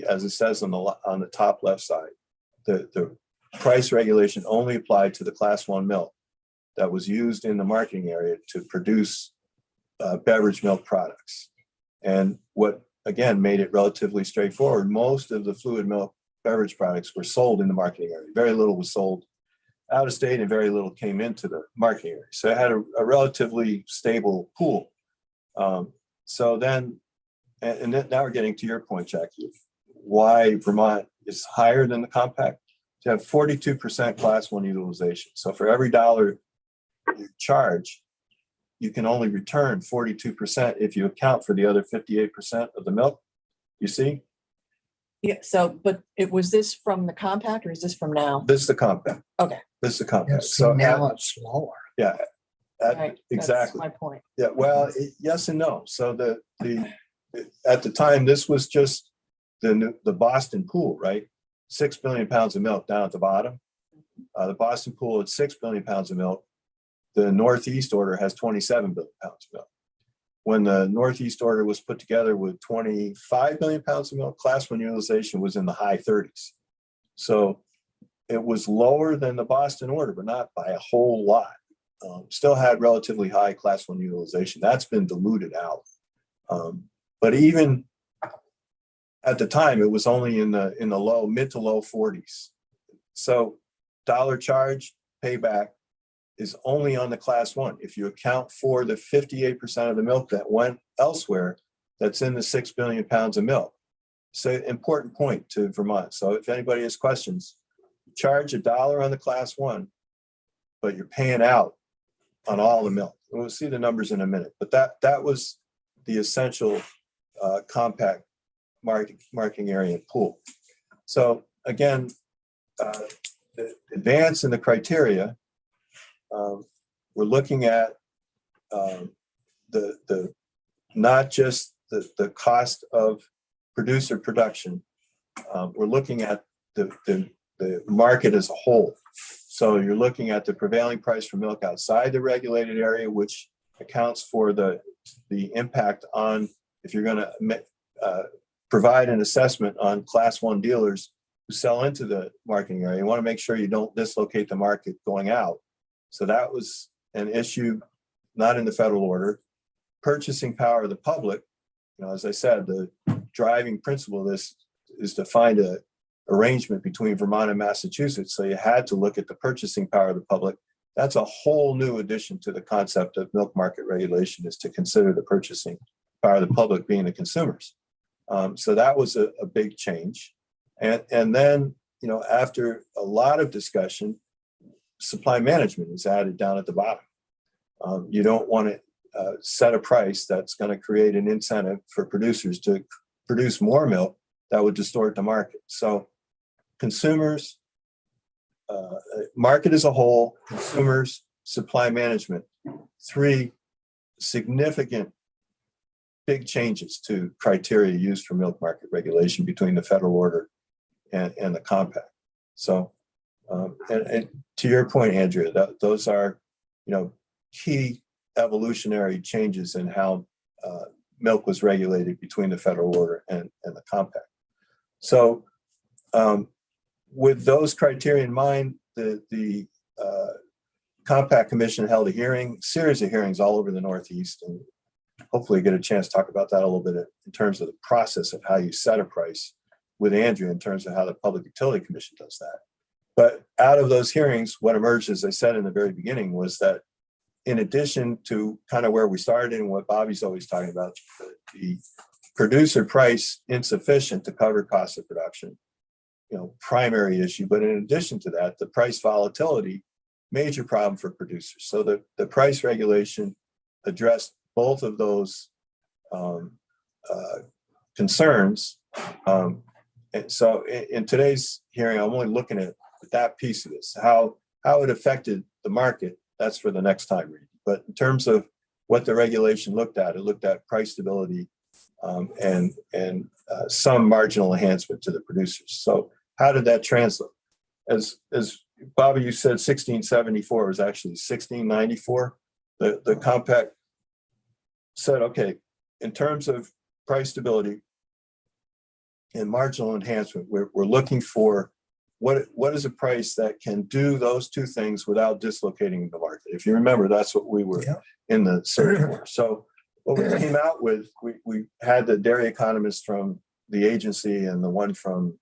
as it says on the top left side, the price regulation only applied to the class 1 milk that was used in the marketing area to produce beverage milk products. And what, again, made it relatively straightforward, most of the fluid milk beverage products were sold in the marketing area. Very little was sold out of state and very little came into the marketing area. So it had a relatively stable pool. So then, and then now we're getting to your point, Jackie, why Vermont is higher than the compact. To have 42% class 1 utilization. So for every dollar you charge, you can only return 42% if you account for the other 58% of the milk. You see? Yeah, so, but was this from the compact or is this from now? This is the compact. Okay. This is the compact. Yes, So now it's lower. yeah, Right, exactly. that's my point. Yeah, well, yes and no. So at the time, this was just the Boston pool, right? 6 billion pounds of milk down at the bottom. The Boston pool had 6 billion pounds of milk. The Northeast order has 27 billion pounds of milk. When the Northeast order was put together with 25 billion pounds of milk, class 1 utilization was in the high 30s. So it was lower than the Boston order, but not by a whole lot. Still had relatively high class 1 utilization. That's been diluted out. But even at the time, it was only in the mid to low 40s. So dollar charge payback is only on the class 1. If you account for the 58% of the milk that went elsewhere, that's in the 6 billion pounds of milk. So important point to Vermont. So if anybody has questions, charge $1 on the class 1, but you're paying out on all the milk. And we'll see the numbers in a minute, but that was the essential compact marketing area and pool. So again, the advance in the criteria, we're looking at the not just the cost of producer production. We're looking at the market as a whole. So you're looking at the prevailing price for milk outside the regulated area, which accounts for the impact on, if you're going to provide an assessment on class 1 dealers who sell into the marketing area. You want to make sure you don't dislocate the market going out. So that was an issue, not in the federal order. Purchasing power of the public, as I said, the driving principle of this is to find a arrangement between Vermont and Massachusetts. So you had to look at the purchasing power of the public. That's a whole new addition to the concept of milk market regulation, is to consider the purchasing power of the public being the consumers. So that was a big change. And then, after a lot of discussion, supply management is added down at the bottom. You don't want to set a price that's going to create an incentive for producers to produce more milk that would distort the market. So consumers, market as a whole, consumers, supply management, three significant big changes to criteria used for milk market regulation between the federal order and the compact. So, and to your point, Andrea, those are, key evolutionary changes in how milk was regulated between the federal order and the compact. So, with those criteria in mind, the Compact Commission held a series of hearings all over the Northeast, and hopefully get a chance to talk about that a little bit in terms of the process of how you set a price with Andrea in terms of how the Public Utility Commission does that. But out of those hearings, what emerged, as I said in the very beginning, was that in addition to kind of where we started and what Bobby's always talking about, the producer price insufficient to cover cost of production, primary issue. But in addition to that, the price volatility, major problem for producers. So the price regulation addressed both of those concerns. And so in today's hearing, I'm only looking at that piece of this, how it affected the market. That's for the next time reading. But in terms of what the regulation looked at, it looked at price stability and some marginal enhancement to the producers. So how did that translate? As Bobby, you said 1674 was actually 1694. The compact said, okay, in terms of price stability and marginal enhancement, we're looking for what is a price that can do those two things without dislocating the market. If you remember, that's what we were in the search for. So what we came out with, we had the dairy economist from the agency and the one from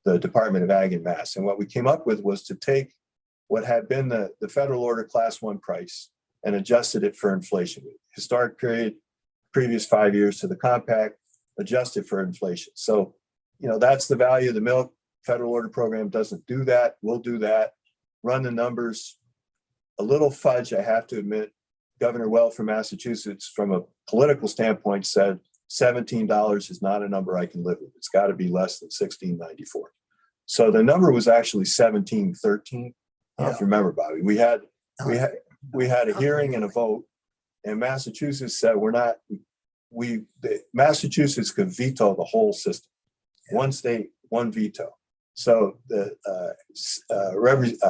the Department of Ag and Mass. And what we came up with was to take what had been the federal order class 1 price and adjusted it for inflation. Historic period, previous 5 years to the compact, adjusted for inflation. So, that's the value of the milk. Federal order program doesn't do that. We'll do that. Run the numbers. A little fudge, I have to admit. Governor Well from Massachusetts, from a political standpoint, said $17 is not a number I can live with. It's got to be less than $16.94. So the number was actually $17.13. If you remember, Bobby, we had a hearing and a vote, and Massachusetts said Massachusetts could veto the whole system. One state, one veto. So the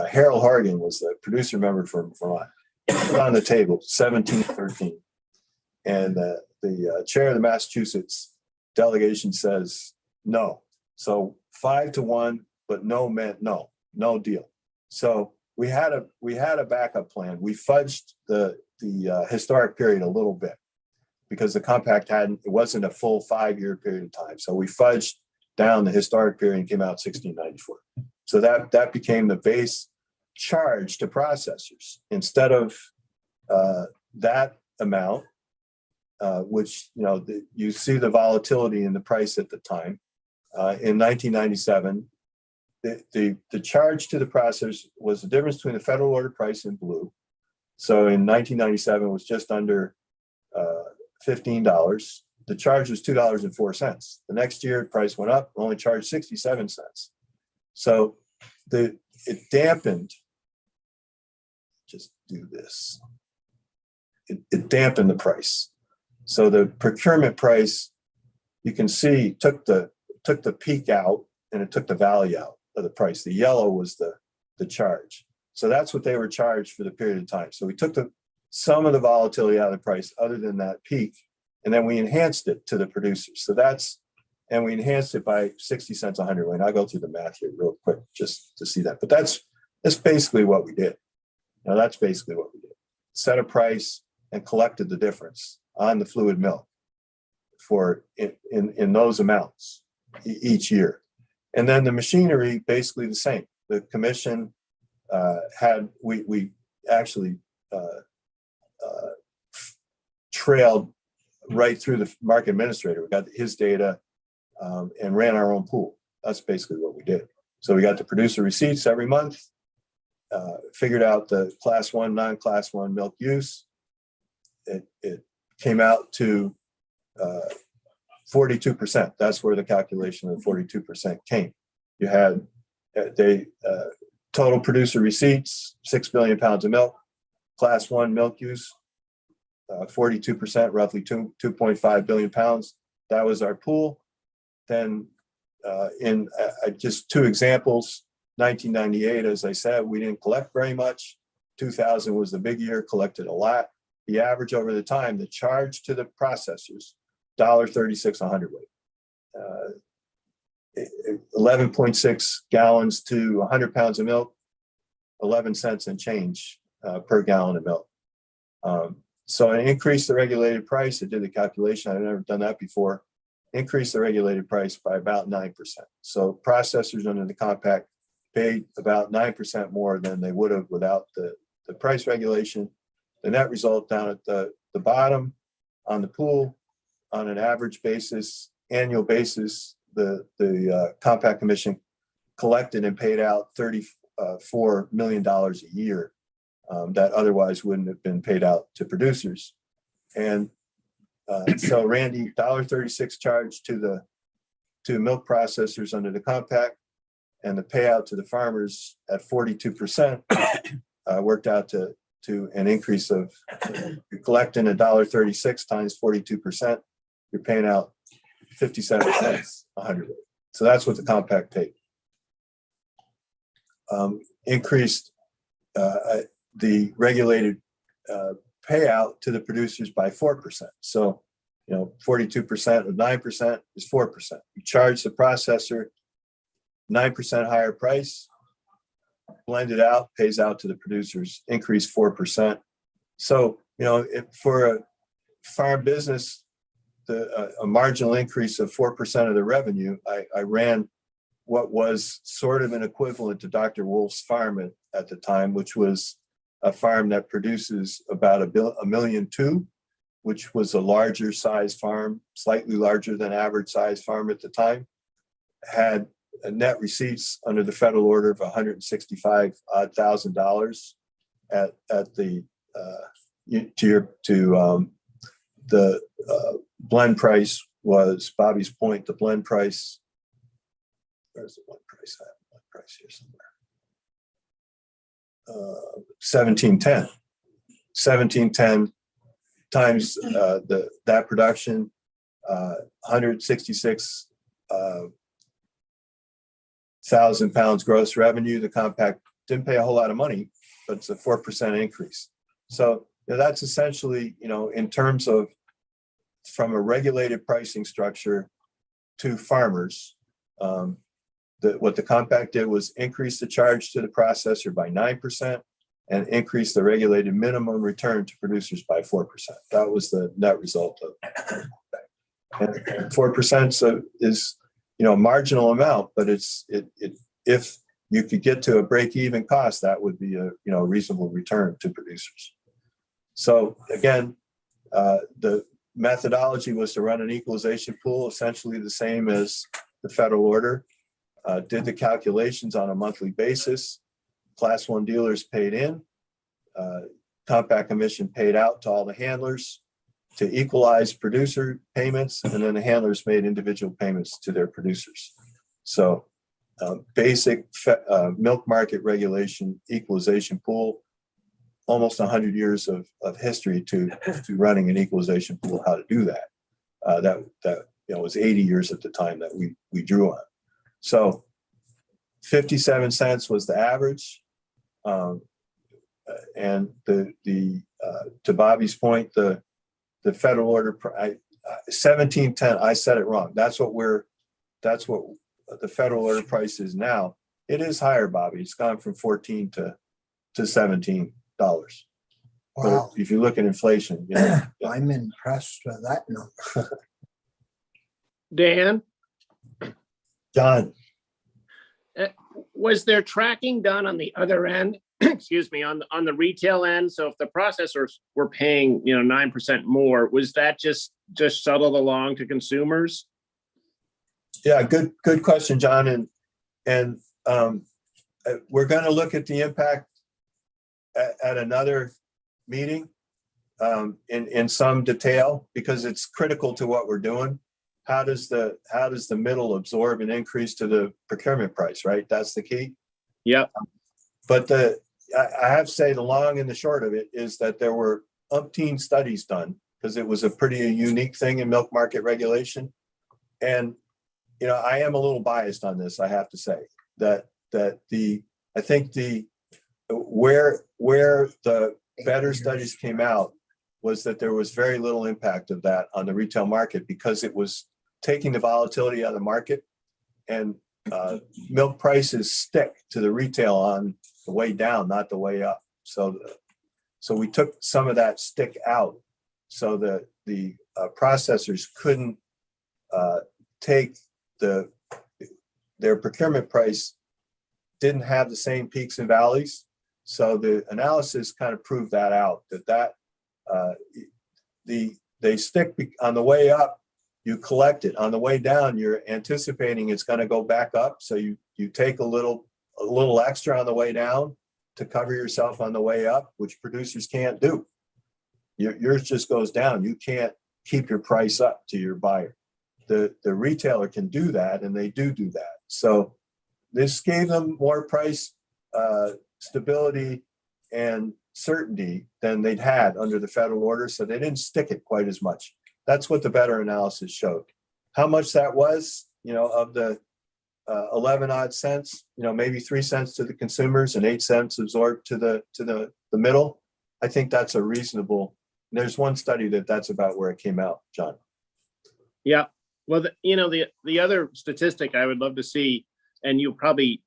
Harold Hargan was the producer member from Vermont. Put on the table 17-13, and the chair of the Massachusetts delegation says no. So 5-1, but no meant no deal. So we had a backup plan. We fudged the historic period a little bit because the compact it wasn't a full 5-year period of time. So we fudged down the historic period and came out 1694. So that became the base charge to processors instead of that amount, which you see the volatility in the price at the time. In 1997, the charge to the processors was the difference between the federal order price in blue. So in 1997, it was just under $15. The charge was $2.04. The next year, the price went up, only charged 67 cents. So it dampened. Just do this. It dampened the price. So the procurement price, you can see, took the peak out and it took the valley out of the price. The yellow was the charge. So that's what they were charged for the period of time. So we took some of the volatility out of the price other than that peak, and then we enhanced it to the producers. And we enhanced it by 60 cents a hundredweight. I'll go through the math here real quick just to see that. But that's basically what we did. That's basically what we did. Set a price and collected the difference on the fluid milk for in those amounts each year. And then the machinery, basically the same. The commission we actually trailed right through the market administrator. We got his data and ran our own pool. That's basically what we did. So we got the producer receipts every month, figured out the class 1, non-class 1 milk use. It came out to 42%. That's where the calculation of 42% came. You had total producer receipts, 6 billion pounds of milk, class 1 milk use, 42%, roughly 2.5 billion pounds. That was our pool. Then in just two examples, 1998, as I said, we didn't collect very much. 2000 was the big year, collected a lot. The average over the time, the charge to the processors, $1.36 a hundredweight. 11.6 gallons to 100 pounds of milk, 11 cents and change per gallon of milk. So it increased the regulated price. It did the calculation. I've never done that before. Increased the regulated price by about 9%. So processors under the compact paid about 9% more than they would have without the price regulation. The net result down at the bottom on the pool, on an average basis, annual basis, the compact commission collected and paid out $34 million a year that otherwise wouldn't have been paid out to producers. And so Randy, $1.36 charge to milk processors under the compact, and the payout to the farmers at 42% worked out to an increase of, you're collecting $1.36 times 42%, you're paying out 57 cents a hundredweight. So that's what the compact paid. Increased the regulated payout to the producers by 4%. So, 42% of 9% is 4%. You charge the processor 9% higher price, blended out, pays out to the producers, increase 4%. So, for a farm business, a marginal increase of 4% of the revenue, I ran what was sort of an equivalent to Dr. Wolf's farm at the time, which was a farm that produces about $1.2 million, which was a larger size farm, slightly larger than average size farm at the time, had net receipts under the federal order of $165,000 at the the blend price was Bobby's point. The blend price, where's the blend price at? Blend price here somewhere. 1710 times that production, 166,000 pounds gross revenue. The compact didn't pay a whole lot of money, but it's a 4% increase. So that's essentially, in terms of from a regulated pricing structure to farmers, what the compact did was increase the charge to the processor by 9% and increase the regulated minimum return to producers by 4%. That was the net result of it. And 4% is a marginal amount, but if you could get to a break-even cost, that would be a reasonable return to producers. So again, the methodology was to run an equalization pool, essentially the same as the federal order. Did the calculations on a monthly basis. Class 1 dealers paid in. Compact commission paid out to all the handlers to equalize producer payments, and then the handlers made individual payments to their producers. So basic milk market regulation equalization pool, almost 100 years of history to running an equalization pool, how to do that. That was 80 years at the time that we drew on. So 57 cents was the average. And to Bobby's point, the federal order 1710, I said it wrong. That's what the federal order price is now. It is higher, Bobby. It's gone from 14 to $17. Wow. But if you look at inflation, I'm impressed with that number. Dan, John. was there tracking done on the other end? Excuse me, on the retail end. So if the processors were paying 9% more, was that just shuttled along to consumers? Yeah, good question, John. And we're going to look at the impact at another meeting in some detail, because it's critical to what we're doing. how does the middle absorb an increase to the procurement price, right? That's the key. Yep. But I have to say the long and the short of it is that there were umpteen studies done because it was a pretty unique thing in milk market regulation. And, you know, I am a little biased on this, I have to say, that I think where the better studies came out was that there was very little impact of that on the retail market because it was taking the volatility out of the market, and milk prices stick to the retail on the way down, not the way up. So we took some of that stick out so that the processors couldn't take their procurement price didn't have the same peaks and valleys. So the analysis kind of proved that out, they stick on the way up, you collect it. On the way down, you're anticipating it's going to go back up. So you take a little extra on the way down to cover yourself on the way up, which producers can't do. Yours just goes down. You can't keep your price up to your buyer. The retailer can do that, and they do that. So this gave them more price stability and certainty than they'd had under the federal order. So they didn't stick it quite as much. That's what the better analysis showed. How much that was, you know, of the 11 odd cents, you know, maybe 3 cents to the consumers and 8 cents absorbed to the middle. I think that's a reasonable. There's one study that's about where it came out, John. Yeah. Well, the other statistic I would love to see, and you'll probably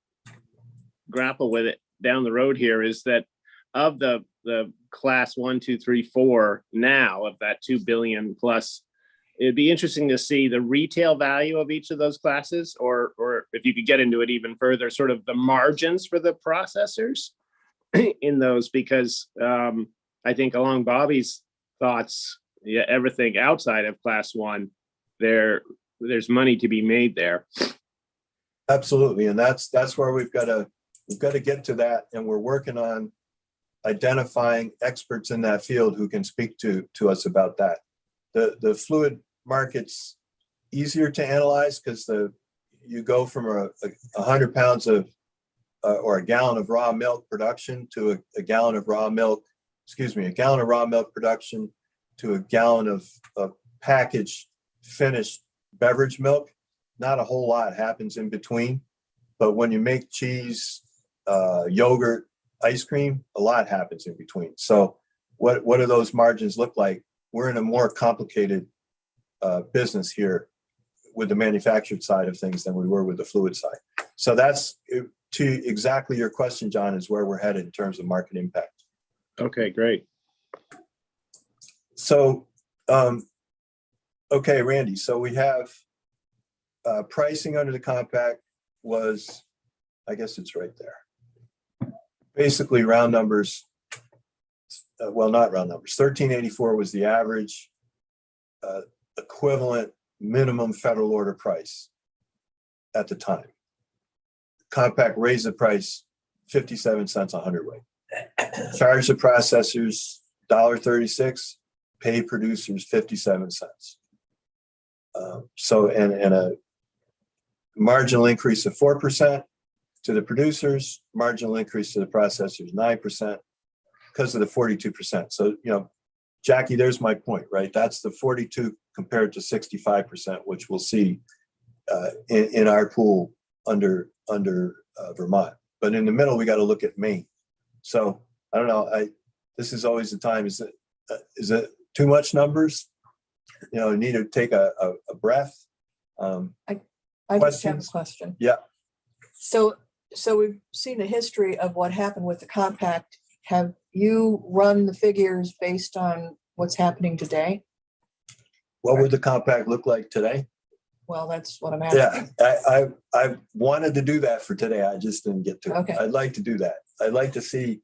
grapple with it down the road here, is that of the class 1, 2, 3, 4 now of that 2 billion plus, it'd be interesting to see the retail value of each of those classes, or if you could get into it even further, sort of the margins for the processors in those, because I think along Bobby's thoughts, yeah, everything outside of class 1, there's money to be made there. Absolutely, and that's where we've got to get to that, and we're working on identifying experts in that field who can speak to us about that. The fluid market's easier to analyze because you go from 100 pounds of or a gallon of raw milk production to a gallon of raw milk, a gallon of raw milk production to a gallon of packaged finished beverage milk. Not a whole lot happens in between, but when you make cheese, yogurt, ice cream, a lot happens in between. So what do those margins look like? We're in a more complicated business here with the manufactured side of things than we were with the fluid side. So that's to exactly your question, John, is where we're headed in terms of market impact. Okay, great. So, okay, Randy, so we have pricing under the compact was, I guess it's right there. Basically round numbers, well, not round numbers, 1384 was the average equivalent minimum federal order price at the time. Compact raised the price 57 cents a hundredweight. Charge the processors $1.36, pay producers 57 cents. So, and a marginal increase of 4% to the producers, marginal increase to the processors 9% because of the 42%. So, you know, Jackie, there's my point, right? That's the 42 compared to 65%, which we'll see in our pool under Vermont. But in the middle, we got to look at Maine. So I don't know. This is always the time. Is it too much numbers? You know, you need to take a breath. I just have a Questions? question. Yeah. So we've seen the history of what happened with the compact. Have you run the figures based on what's happening today? What would the compact look like today? Well, that's what I'm asking. Yeah, I wanted to do that for today. I just didn't get to it. Okay. I'd like to do that. I'd like to see,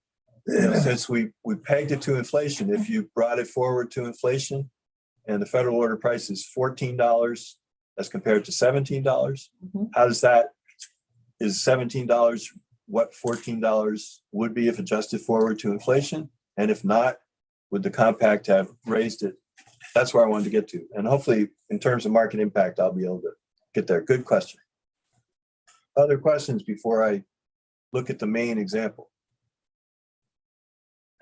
you know, since we pegged it to inflation, if you brought it forward to inflation and the federal order price is $14 as compared to $17, Mhm. how does that, is $17 what $14 would be if adjusted forward to inflation? And if not, would the compact have raised it that's where I wanted to get to. And hopefully, in terms of market impact, I'll be able to get there. Good question. Other questions before I look at the main example?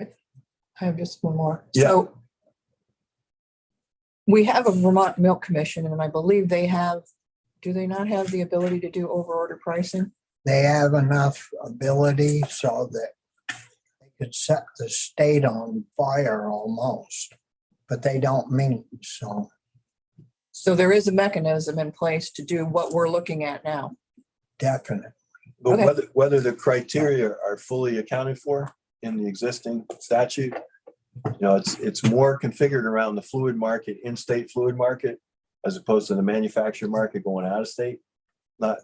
I have just one more. Yeah. So we have a Vermont Milk Commission, and I believe they have, do they not have the ability to do over order pricing? They have enough ability so that they could set the state on fire almost, but they don't mean so. So there is a mechanism in place to do what we're looking at now. Definitely. But Okay. whether the criteria are fully accounted for in the existing statute, it's more configured around the fluid market, in-state fluid market, as opposed to the manufacturer market going out of state.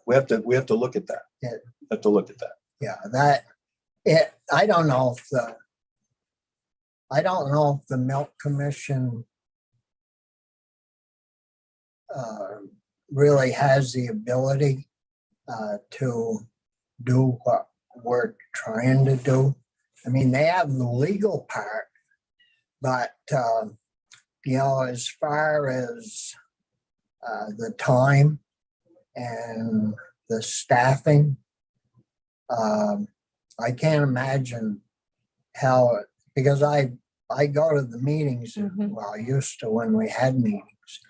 We have to look at that. Yeah. Have to look at that. Yeah, I don't know if the Milk Commission really has the ability to do what we're trying to do. I mean, they have the legal part, but as far as the time and the staffing, I can't imagine how, because I go to the meetings, Mhm. well, I used to when we had meetings,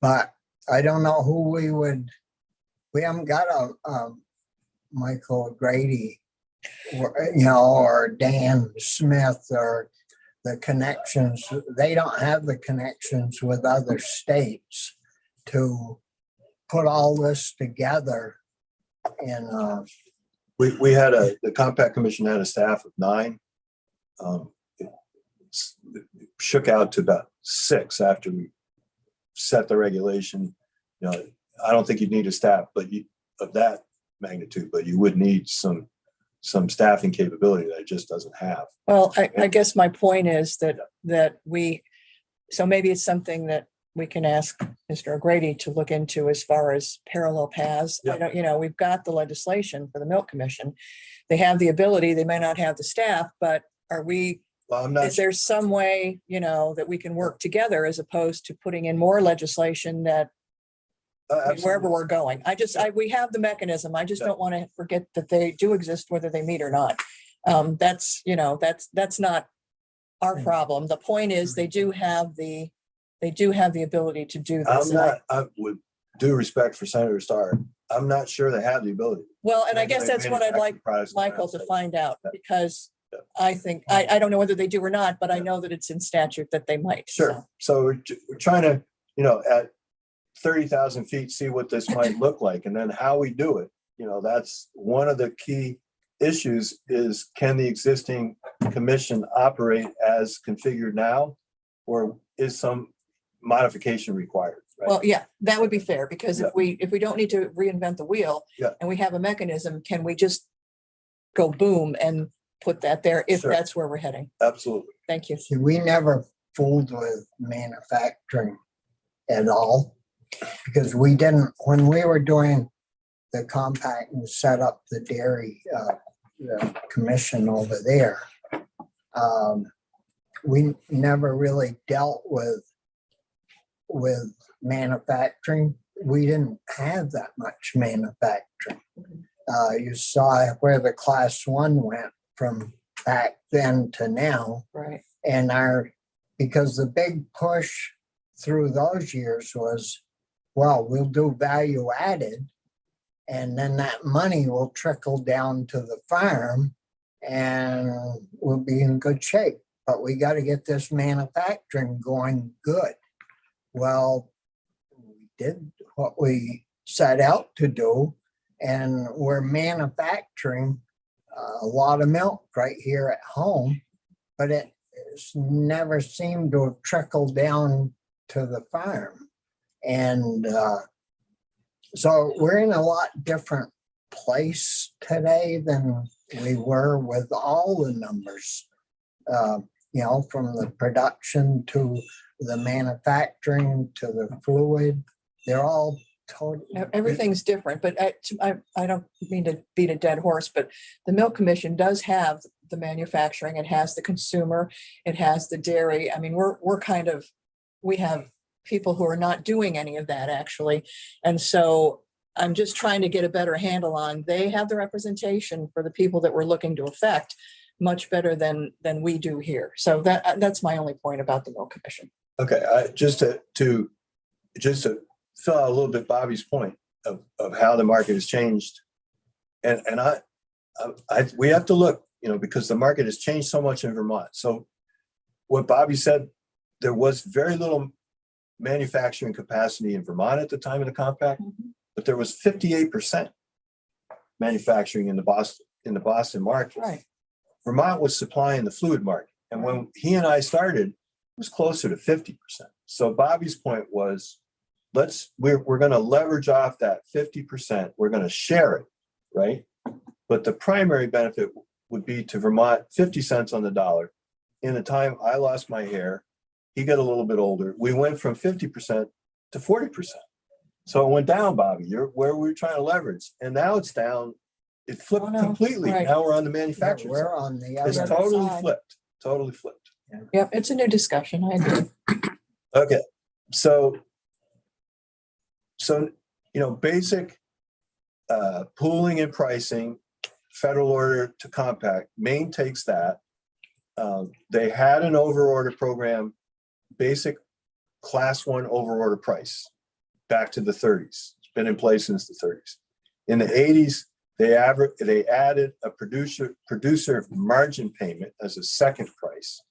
but I don't know who we haven't got a Michael Grady, or Dan Smith, or the connections. They don't have the connections with other states to put all this together. And We had the Compact Commission had a staff of 9. It shook out to about 6 after we set the regulation. I don't think you'd need a staff, of that magnitude, but you would need some staffing capability that it just doesn't have. Well, I guess my point is that so maybe it's something that we can ask Mr. O'Grady to look into as far as parallel paths. I don't, we've got the legislation for the Milk Commission. They have the ability, they may not have the staff, but is there some way, that we can work together as opposed to putting in more legislation that wherever we're going? We have the mechanism. I just don't want to forget that they do exist, whether they meet or not. That's not our problem. The point is they do have the ability to do this. I would due respect for Senator Starr, I'm not sure they have the ability. Well, and I guess that's what I'd like Michael to find out, because I think, I don't know whether they do or not, but I know that it's in statute that they might. Sure. So we're trying to, at 30,000 feet, see what this might look like, and then how we do it. That's one of the key issues is, can the existing commission operate as configured now, or is some modification required? Right? Well, yeah, that would be fair, because if we don't need to reinvent the wheel Yeah. and we have a mechanism, can we just go boom and put that there if Sure. that's where we're heading? Absolutely. Thank you. see, we never fooled with manufacturing at all, because we didn't, when we were doing the compact and set up the dairy the commission over there, we never really dealt with manufacturing. We didn't have that much manufacturing. You saw where the class 1 went from back then to now. Right. And because the big push through those years was, well, we'll do value added, and then that money will trickle down to the farm and we'll be in good shape. But we got to get this manufacturing going good. Well, we did what we set out to do, and we're manufacturing a lot of milk right here at home, but it's never seemed to have trickled down to the farm. And so we're in a lot different place today than we were with all the numbers, from the production to the manufacturing to the fluid. They're all totally. Everything's different, but I don't mean to beat a dead horse, but the Milk Commission does have the manufacturing, it has the consumer, it has the dairy. I mean, we're kind of we have people who are not doing any of that actually. And so I'm just trying to get a better handle on, they have the representation for the people that we're looking to affect much better than we do here. So that's my only point about the Mill Commission. Okay, just to fill out a little bit Bobby's point of how the market has changed. And we have to look, because the market has changed so much in Vermont. So what Bobby said, there was very little manufacturing capacity in Vermont at the time of the compact, but there was 58% manufacturing in the Boston market. Right. Vermont was supplying the fluid market. And when he and I started, it was closer to 50%. So Bobby's point was, we're going to leverage off that 50%. We're going to share it, right? But the primary benefit would be to Vermont 50 cents on the dollar. In the time I lost my hair, he got a little bit older. We went from 50% to 40%. So it went down, Bobby. You're where we were trying to leverage. And now it's down. It flipped completely. Right. Now we're on the manufacturing side. We're on the It's other. totally side. flipped. Totally flipped. Yep, it's a new discussion. I agree. Okay. So basic pooling and pricing, federal order to compact, Maine takes that. They had an overorder program, basic class 1 overorder price back to the 30s. It's been in place since the 30s. In the 80s, they added a producer margin payment as a second price.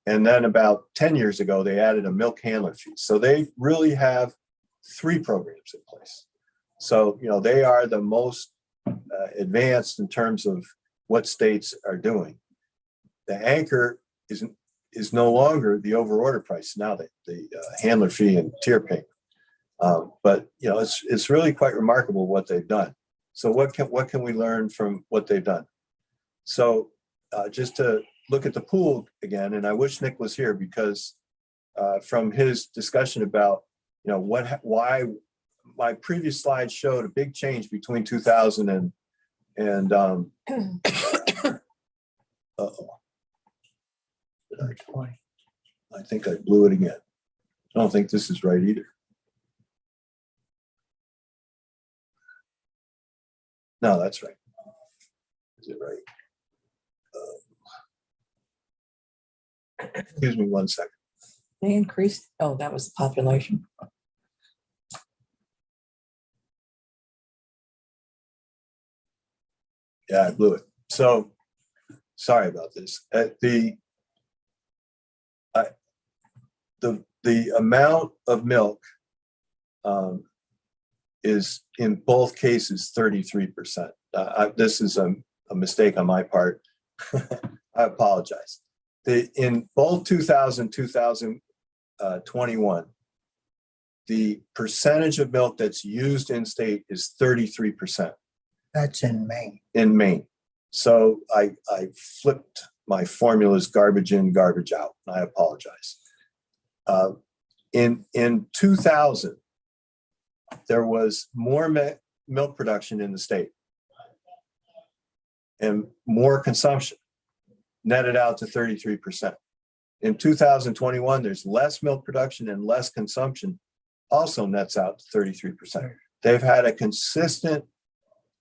And then about 10 years ago, they added a milk handler fee. So they really have 3 programs in place. So, they are the most advanced in terms of what states are doing. The anchor is no longer the overorder price, now the handler fee and tier payment. But it's really quite remarkable what they've done. So what can we learn from what they've done? So just to look at the pool again, and I wish Nick was here because from his discussion about why my previous slide showed a big change between 2000 and I think I blew it again. I don't think this is right either. No, that's right. Is it right? Excuse me 1 second. They increased, that was the population. Yeah, I blew it. So sorry about this. The amount of milk is in both cases 33%. This is a mistake on my part. I apologize. In both 2021, the percentage of milk that's used in state is 33%. That's in Maine. In Maine. So I flipped my formulas, garbage in, garbage out. I apologize. In 2000, there was more milk production in the state and more consumption, netted out to 33%. In 2021, there's less milk production and less consumption, also nets out to 33%. They've had a consistent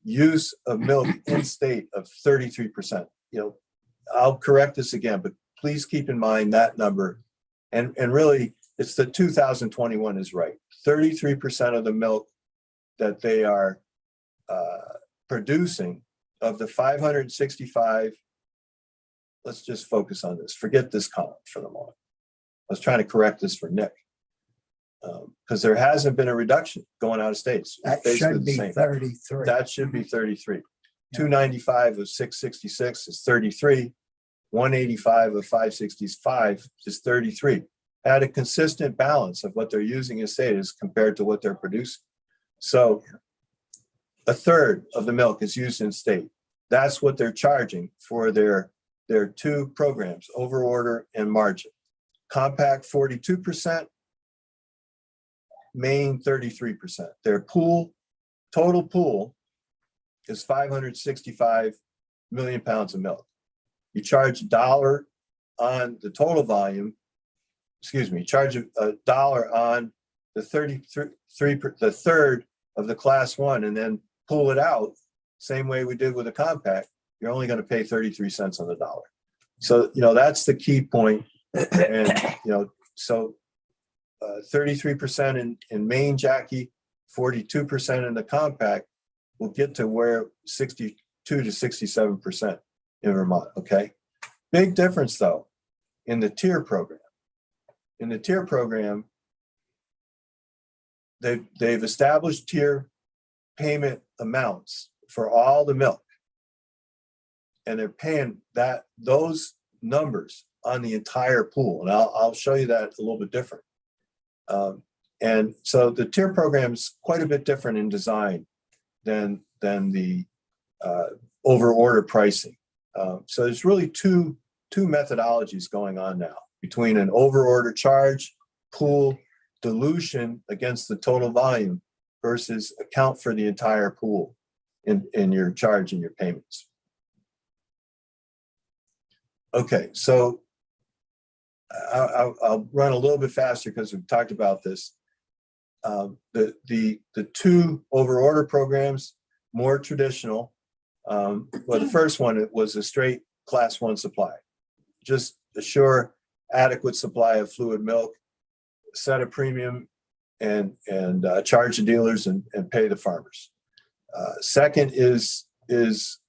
use of milk in state of 33%. I'll correct this again, but please keep in mind that number. And really, it's the 2021 is right. 33% of the milk that they are producing of the 565. Let's just focus on this. Forget this column for the moment. I was trying to correct this for Nick because there hasn't been a reduction going out of states. That should be 33. That should be 33. 295 of 666 is 33. 185 of 565 is 33. At a consistent balance of what they're using in state as compared to what they're producing. So a third of the milk is used in state. That's what they're charging for their 2 programs, overorder and margin. Compact 42%, Maine 33%. Their total pool is 565 million pounds of milk. You charge $1 on the total volume, charge a dollar on the 33, the third of the class one, and then pull it out, same way we did with a compact, you're only going to pay 33 cents on the dollar. So, that's the key point. And, so 33% in main, Jackie, 42% in the compact will get to where 62 to 67% in Vermont. Okay. Big difference though in the tier program. In the tier program, they've established tier payment amounts for all the milk, and they're paying those numbers on the entire pool. And I'll show you that a little bit different. And so the tier program is quite a bit different in design than the over order pricing. So there's really two methodologies going on now between an over order charge, pool dilution against the total volume versus account for the entire pool in your charge and your payments. Okay, so I'll run a little bit faster because we've talked about this. The two over order programs, more traditional. Well, the first one, it was a straight class one supply. Just assure adequate supply of fluid milk, set a premium, and charge the dealers and pay the farmers. Second is this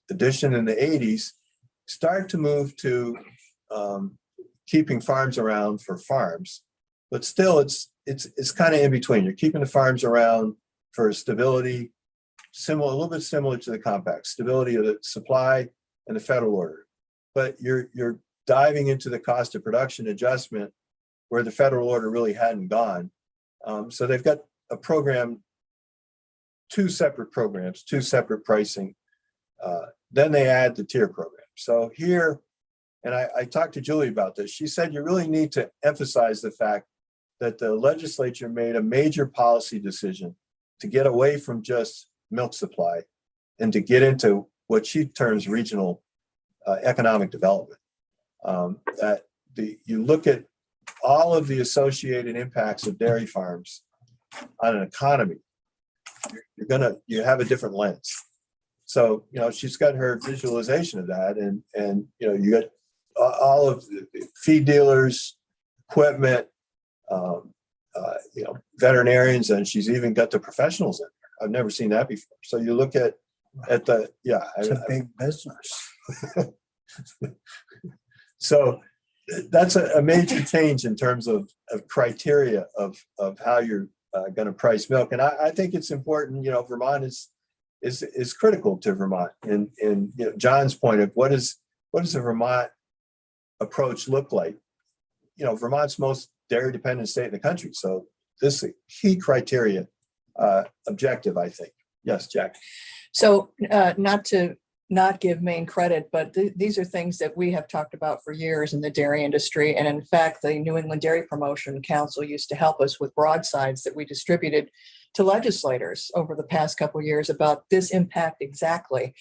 addition in the 80s, start to move to keeping farms around for farms, but still it's kind of in between. You're keeping the farms around for stability, a little bit similar to the compact, stability of the supply and the federal order. But you're diving into the cost of production adjustment where the federal order really hadn't gone. So they've got a program, two separate programs, two separate pricing. Then they add the tier program. So here, and I talked to Julie about this, she said you really need to emphasize the fact that the legislature made a major policy decision to get away from just milk supply and to get into what she terms regional economic development. You look at all of the associated impacts of dairy farms on an economy, you have a different lens. So, she's got her visualization of that, and you got all of the feed dealers, equipment, veterinarians, and she's even got the professionals in there. I've never seen that before. So you look at the, It's a big business. So that's a major change in terms of criteria of how you're going to price milk. And I think it's important, Vermont is critical to Vermont. And John's point of what does a Vermont approach look like? Vermont's most dairy dependent state in the country. So this is a key criteria objective, I think. Yes, Jack. So not to not give Maine credit, but these are things that we have talked about for years in the dairy industry. And in fact, the New England Dairy Promotion Council used to help us with broadsides that we distributed to legislators over the past couple of years about this impact exactly.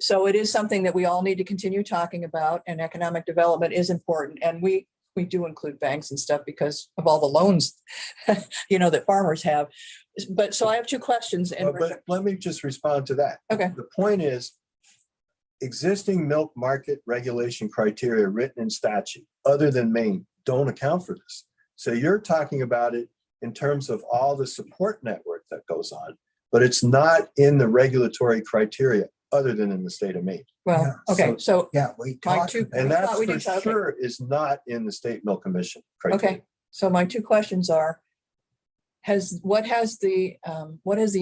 So it is something that we all need to continue talking about, and economic development is important. And we do include banks and stuff because of all the loans, that farmers have. But so I have two questions. But let me just respond to that. Okay. The point is, existing milk market regulation criteria written in statute, other than Maine, don't account for this. So you're talking about it in terms of all the support network that goes on, but it's not in the regulatory criteria other than in the state of Maine. Well, okay, so Yeah, we talked. And I that's thought we for did talk- sure is not in the state milk commission criteria. okay. So my two questions are, what has the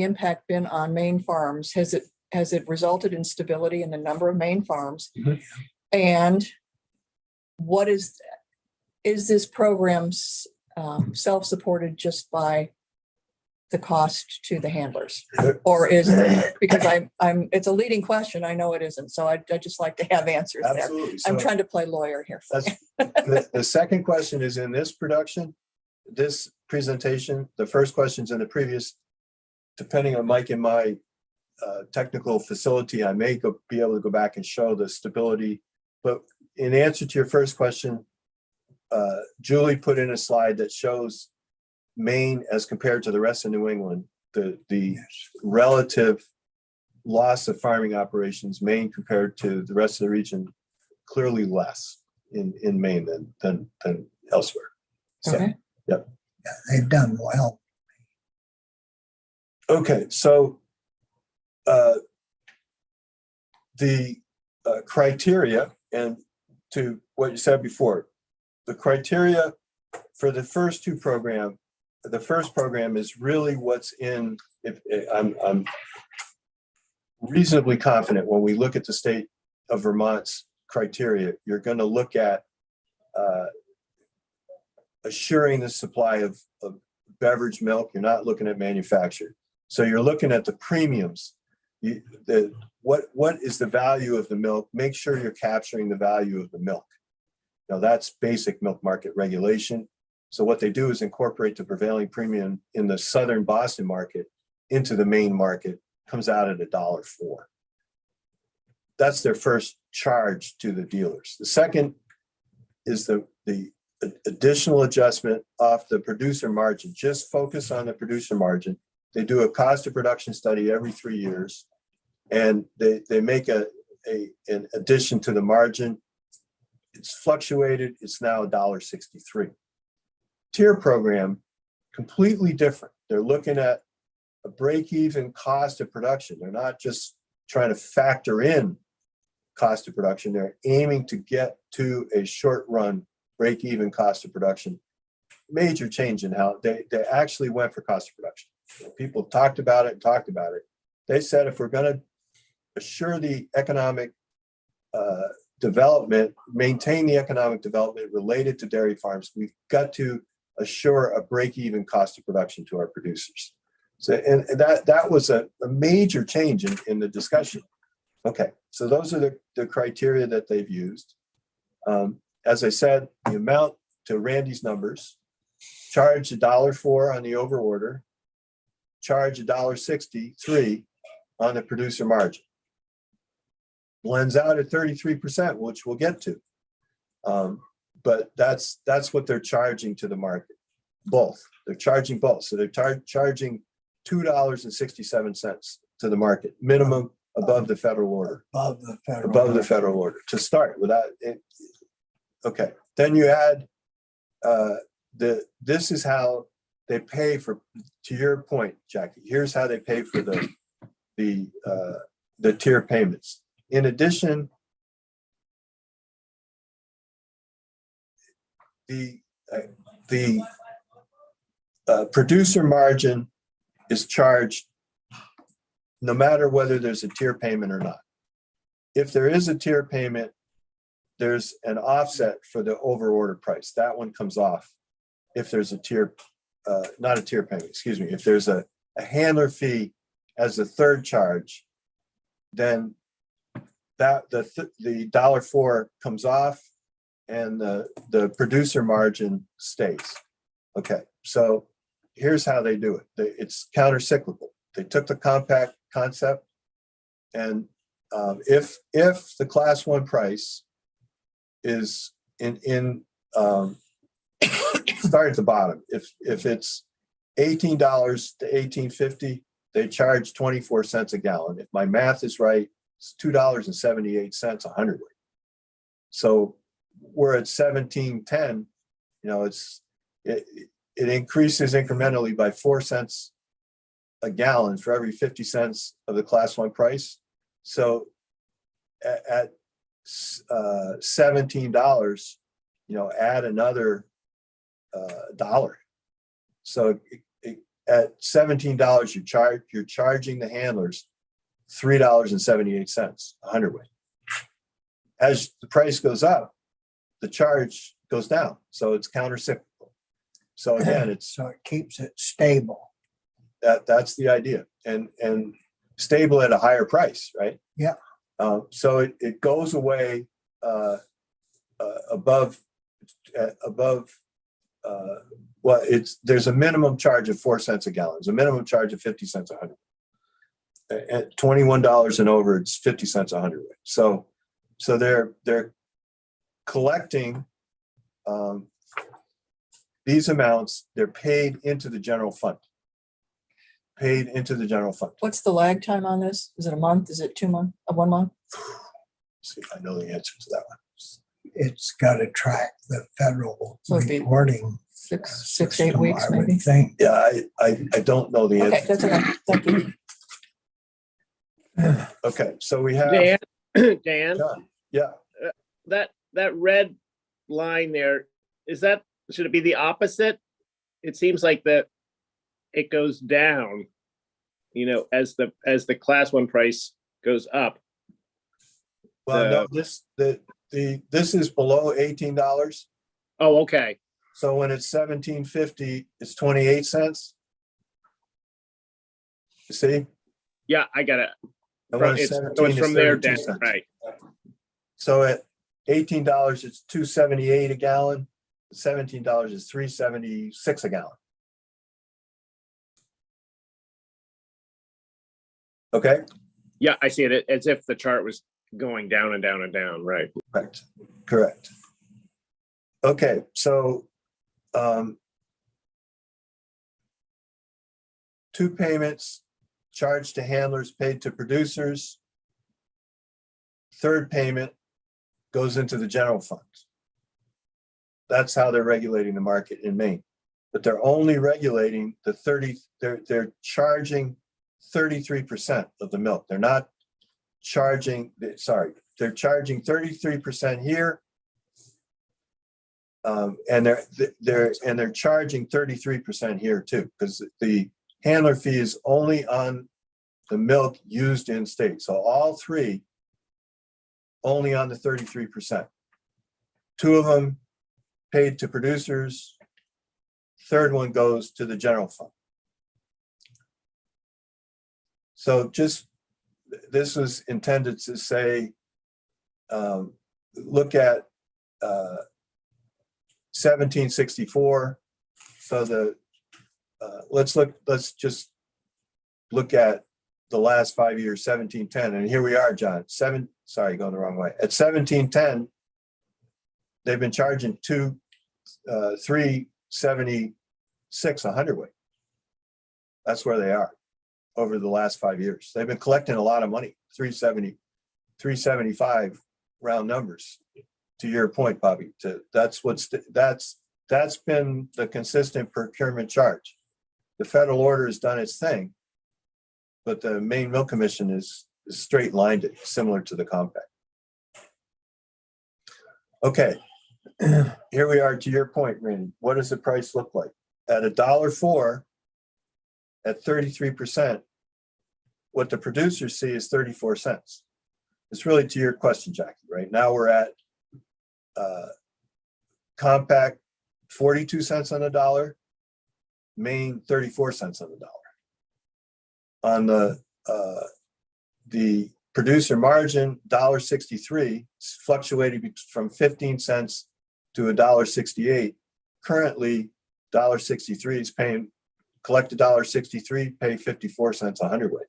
impact been on Maine farms? Has it resulted in stability in the number of Maine farms? Mhm. And what is this program self-supported just by the cost to the handlers? Or is it, because it's a leading question. I know it isn't. So I just like to have answers there. Absolutely. I'm So trying to play lawyer here. the second question is in this production, this presentation. The first question's in the previous. Depending on Mike and my technical facility, I may be able to go back and show the stability. But in answer to your first question, Julie put in a slide that shows Maine as compared to the rest of New England, the relative loss of farming operations, Maine compared to the rest of the region, clearly less in Maine than elsewhere. So, Okay. yep. Yeah, they've done well. Okay, so the criteria, and to what you said before, the criteria for the first two program, the first program is really what's in, if I'm reasonably confident when we look at the state of Vermont's criteria, you're going to look at assuring the supply of beverage milk. You're not looking at manufactured. So you're looking at the premiums. What is the value of the milk? Make sure you're capturing the value of the milk. Now that's basic milk market regulation. So what they do is incorporate the prevailing premium in the Southern Boston market into the Maine market, comes out at $1.04. That's their first charge to the dealers. The second is the additional adjustment off the producer margin. Just focus on the producer margin. They do a cost of production study every 3 years, and they make an addition to the margin. It's fluctuated. It's now $1.63. Tier program, completely different. They're looking at a break-even cost of production. They're not just trying to factor in cost of production. They're aiming to get to a short-run break-even cost of production. Major change in how they actually went for cost of production. People talked about it. They said, if we're going to assure the economic development, maintain the economic development related to dairy farms, we've got to assure a break-even cost of production to our producers. So, and that was a major change in the discussion. Okay, so those are the criteria that they've used. As I said, the amount, to Randy's numbers, charge $1.04 on the over order, charge $1.63 on the producer margin. Blends out at 33%, which we'll get to. But that's what they're charging to the market. Both. They're charging both. So they're charging $2.67 to the market, minimum above the federal order. Above the federal. Above the federal order to start without it. Okay. Then you add this is how they pay for, to your point, Jackie, here's how they pay for the tier payments. In addition, the producer margin is charged no matter whether there's a tier payment or not. If there is a tier payment, there's an offset for the over order price. That one comes off. If there's a tier, not a tier payment, excuse me, if there's a handler fee as the third charge, then that the $1.04 comes off and the producer margin stays. Okay, so here's how they do it. It's counter-cyclical. They took the compact concept, and if the class one price is in start at the bottom. If it's $18 to $18.50, they charge 24 cents a gallon. If my math is right, it's $2.78 a hundredweight. So we're at $17.10. You know, it increases incrementally by 4 cents a gallon for every 50 cents of the class one price. So at $17, you know, add another dollar. So at $17, you're charging the handlers $3.78 a hundredweight. As the price goes up, the charge goes down. So it's counter-cyclical. So again, So it keeps it stable. that's the idea, and stable at a higher price, right? Yeah. So it goes away above. Well, there's a minimum charge of 4 cents a gallon. There's a minimum charge of 50 cents a hundred. At $21 and over, it's 50 cents a hundredweight. So they're collecting these amounts, they're paid into the general fund. Paid into the general fund. What's the lag time on this? Is it a month? Is it 2 months, 1 month? See if I know the answer to that one. It's got to track the federal So it'd be reporting. 6, 8 system, weeks, I would maybe? think. Yeah, I don't know the Okay, answer. that's okay. Thank you. Okay, so we have, Dan, Dan, John, yeah, that red line there, should it be the opposite? It seems like that it goes down, as the class 1 price goes up. well, no, this is below $18. Oh, okay. So when it's $17.50, it's 28 cents. You see? Yeah, I got it. And when It's $17, from there down, 32 cents. right? So at $18, it's $2.78 a gallon. $17 is $3.76 a gallon. Okay, Yeah, I see it as if the chart was going down and down and down, right? correct. Okay, so 2 payments, charged to handlers, paid to producers. 3rd payment goes into the general fund. That's how they're regulating the market in Maine. But they're only regulating the 30, they're charging 33% of the milk. They're not charging, they're charging 33% here. And they're charging 33% here too, because the handler fee is only on the milk used in state. So all 3 only on the 33%. 2 of them paid to producers. 3rd one goes to the general fund. So this was intended to say, look at 1764. So let's just look at the last 5 years, 1710, and here we are, John. Going the wrong way. At 1710, they've been charging $3.76 a hundredweight. That's where they are over the last 5 years. They've been collecting a lot of money, 370, 375 round numbers. To your point, Bobby, that's been the consistent procurement charge. The federal order has done its thing, but the Maine Milk Commission is straight lined it, similar to the compact. Okay, here we are to your point, Randy. What does the price look like? At $1.04, at 33%, what the producers see is 34 cents. It's really to your question, Jackie. Right now we're at compact 42 cents on the dollar, Maine 34 cents on the dollar. On the producer margin, $1.63, fluctuating from 15 cents to $1.68. Currently, $1.63 is paying, collect $1.63, pay 54 cents a hundredweight.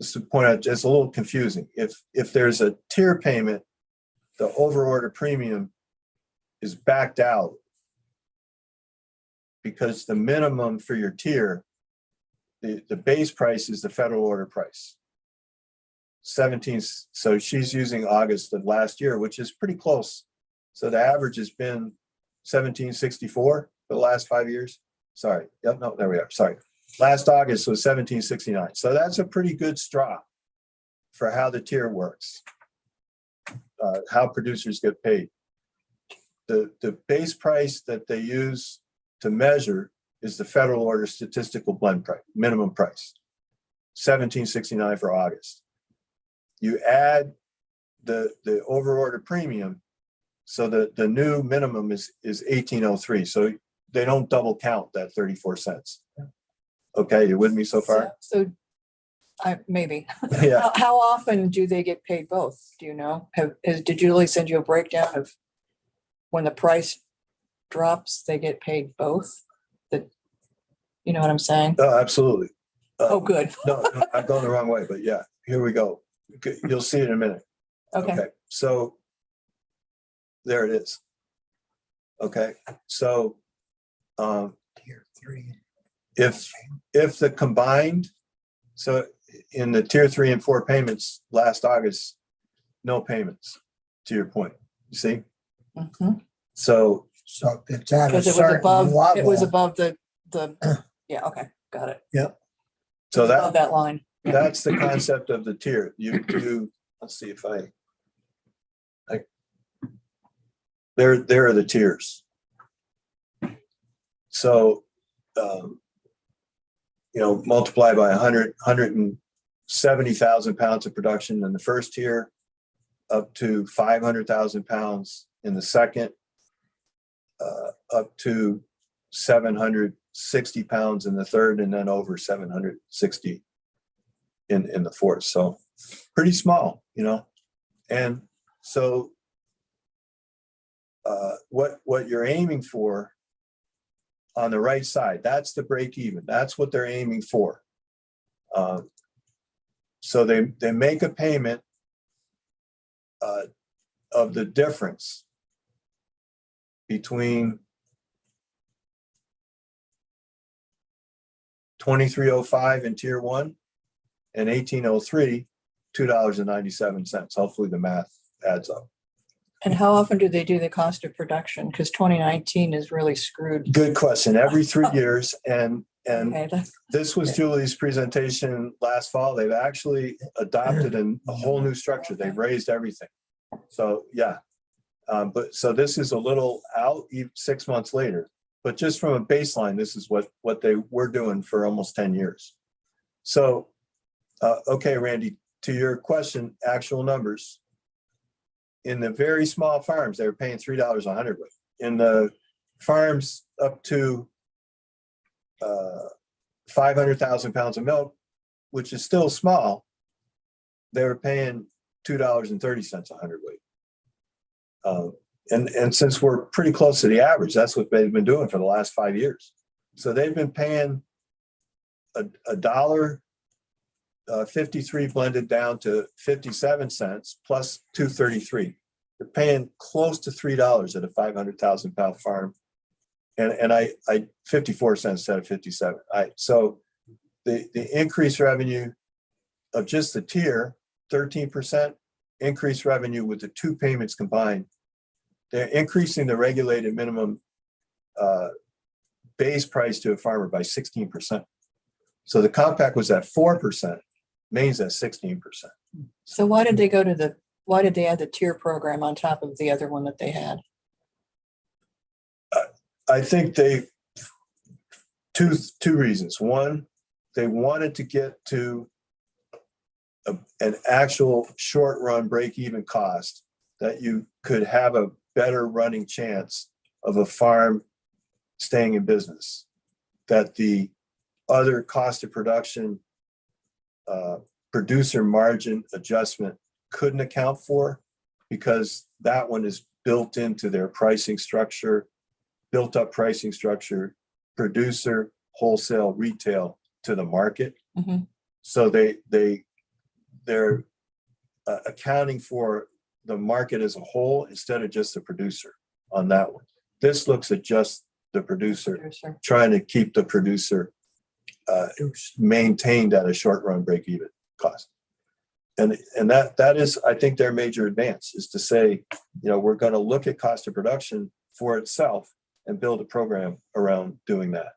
Just to point out, it's a little confusing. If there's a tier payment, the overorder premium is backed out because the minimum for your tier, the base price is the federal order price. 17, so she's using August of last year, which is pretty close. So the average has been 1764 for the last 5 years. Sorry, yep, no, there we are, sorry. Last August was 1769. So that's a pretty good straw for how the tier works, how producers get paid. The base price that they use to measure is the federal order statistical blend price, minimum price, 1769 for August. You add the overorder premium, so the new minimum is 1803. So they don't double count that 34 cents. Okay, you with me so far? So maybe. Yeah. How often do they get paid both? Do you know? Did Julie send you a breakdown of when the price drops, they get paid both? You know what I'm saying? Oh, absolutely. Oh, good. No, I'm going the wrong way, but yeah, here we go. You'll see it in a minute. Okay. So there it is. Okay, so Tier 3. if the combined, so in the tier 3 and 4 payments last August, no payments, to your point, you see? Mhm. So So it's at a Because it was certain above, it was level. above the, yeah, okay, got it. so Above that that line. that's the concept of the tier. You let's see if I there are the tiers. So multiply by 170,000 pounds of production in the first tier, up to 500,000 pounds in the second, up to 760 pounds in the third, and then over 760 in the fourth. So pretty small, and so what you're aiming for on the right side, that's the break even. That's what they're aiming for. So they make a payment of the difference between 2305 in tier 1 and 1803, $2.97. Hopefully the math adds up. And how often do they do the cost of production? Because 2019 is really screwed. Good question. Every 3 years, and Okay, this was Julie's presentation last fall. They've actually adopted a whole new structure. They've raised everything. So yeah, but so this is a little out 6 months later, but just from a baseline, this is what they were doing for almost 10 years. So, okay, Randy, to your question, actual numbers. In the very small farms, they were paying $3 a hundredweight. In the farms up to 500,000 pounds of milk, which is still small, they were paying $2.30 a hundredweight. And since we're pretty close to the average, that's what they've been doing for the last 5 years. So they've been paying $1.53 blended down to 57 cents plus 2.33. They're paying close to $3 at a 500,000 pound farm, and I 54 cents instead of 57. So the increased revenue of just the tier 13%, increased revenue with the 2 payments combined. They're increasing the regulated minimum base price to a farmer by 16%. So the compact was at 4%, Maine's at 16%. so why did they add the tier program on top of the other one that they had? I think two reasons. One, they wanted to get to an actual short run break-even cost that you could have a better running chance of a farm staying in business, that the other cost of production producer margin adjustment couldn't account for, because that one is built into their pricing structure, built up pricing structure, producer, wholesale, retail to the market. Mhm. So they're accounting for the market as a whole instead of just the producer on that one. This looks at just the producer, trying to keep the producer maintained at a short run break even cost. And that is, I think, their major advance, is to say, we're going to look at cost of production for itself and build a program around doing that.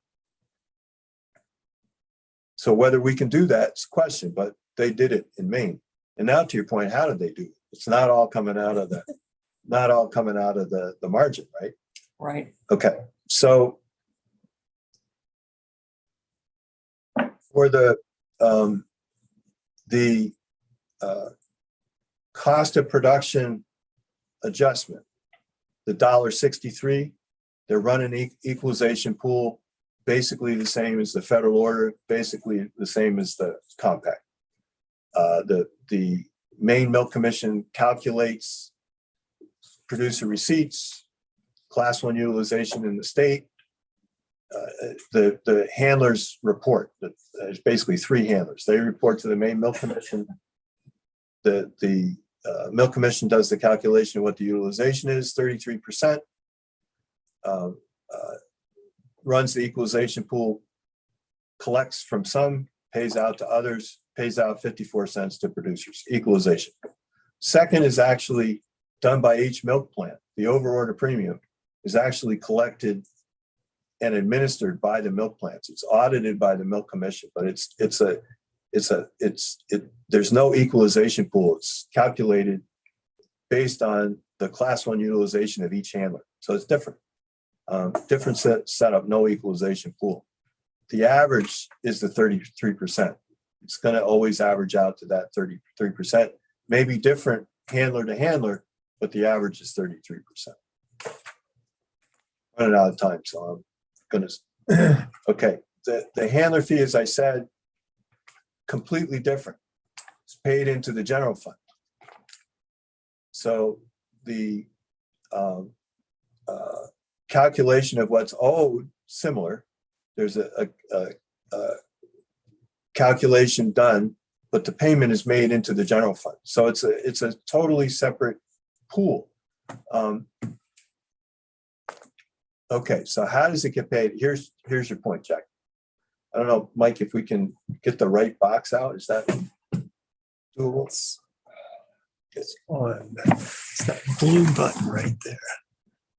So whether we can do that is a question, but they did it in Maine. And now to your point, how did they do it? It's not all coming out of the margin, right? Right. Okay. So for the cost of production adjustment, the $1.63, they're running equalization pool, basically the same as the federal order, basically the same as the compact. The Maine Milk Commission calculates producer receipts, class 1 utilization in the state. The handlers report. There's basically 3 handlers. They report to the Maine Milk Commission. The Milk Commission does the calculation of what the utilization is, 33%. Runs the equalization pool, collects from some, pays out to others, pays out 54 cents to producers, equalization. Second is actually done by each milk plant. The overorder premium is actually collected and administered by the milk plants. It's audited by the Milk Commission, but there's no equalization pool. It's calculated based on the class 1 utilization of each handler. So it's different. Different setup, no equalization pool. The average is the 33%. It's going to always average out to that 33%. Maybe different handler to handler, but the average is 33%. Running out of time, so I'm going to. Okay, the handler fee, as I said, completely different. It's paid into the general fund. So the calculation of what's owed, similar. There's a calculation done, but the payment is made into the general fund. So it's a totally separate pool. Okay, so how does it get paid? Here's your point, Jack. I don't know, Mike, if we can get the right box out. Is that doable? It's on, it's that blue button right there.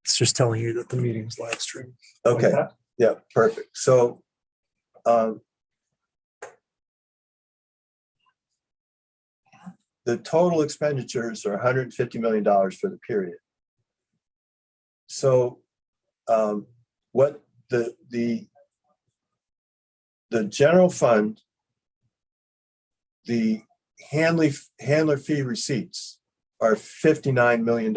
It's just telling you that the meeting's live stream. Okay, yeah, perfect. So the total expenditures are $150 million for the period. So what the general fund, the handler fee receipts are $59 million.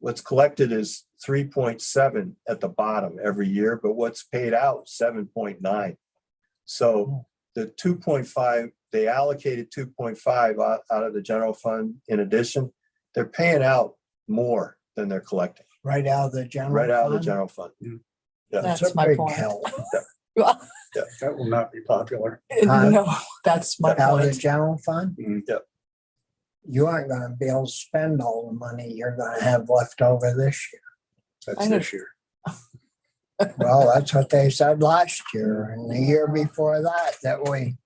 What's collected is 3.7 at the bottom every year, but what's paid out 7.9. So the 2.5, they allocated 2.5 out of the general fund. In addition, they're paying out more than they're collecting. Right out of the general. Right out of the fund? general fund. Yeah. That's It's a my big point. help. That will not be popular. No, that's my Out of the point. general fund, Yep. you aren't gonna be able to spend all the money you're gonna have left over this year. That's I know. this year. Well, that's what they said last year and the year before that we.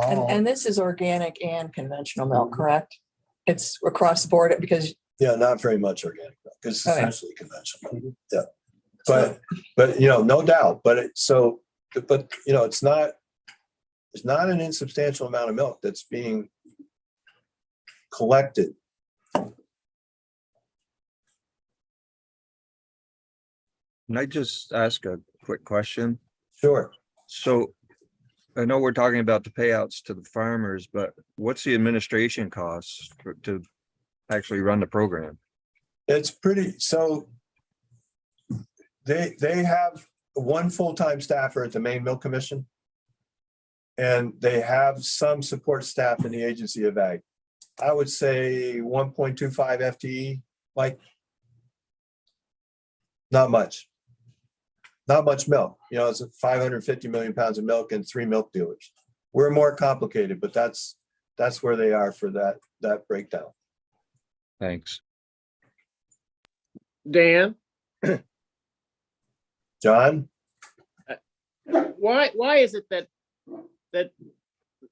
And this is organic and conventional milk, correct? It's across the board because Yeah, not very much organic milk. It's Okay. essentially conventional. Yeah. But no doubt, but it's not an insubstantial amount of milk that's being collected. Can I just ask a quick question? Sure. So I know we're talking about the payouts to the farmers, but what's the administration costs to actually run the program? It's pretty, so they have one full-time staffer at the Maine Milk Commission. And they have some support staff in the Agency of Ag. I would say 1.25 FTE, like not much. Not much milk. It's 550 million pounds of milk and 3 milk dealers. We're more complicated, but that's where they are for that breakdown. Thanks. Dan, John? why is it that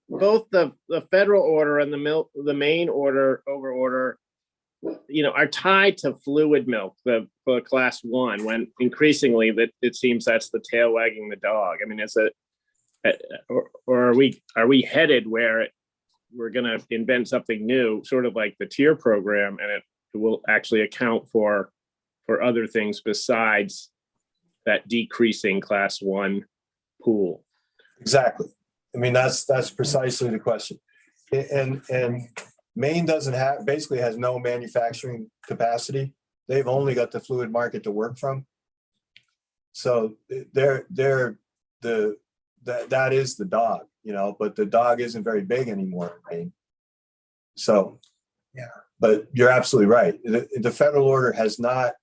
both the federal order and the Maine order over order, are tied to fluid milk, for class 1, when increasingly that it seems that's the tail wagging the dog. I mean, or are we headed where we're going to invent something new, sort of like the tier program, and it will actually account for other things besides that decreasing class 1 pool? Exactly. I mean, that's precisely the question. And Maine basically has no manufacturing capacity. They've only got the fluid market to work from. So that is the dog, but the dog isn't very big anymore in Maine. So, yeah, but you're absolutely right. The federal order has not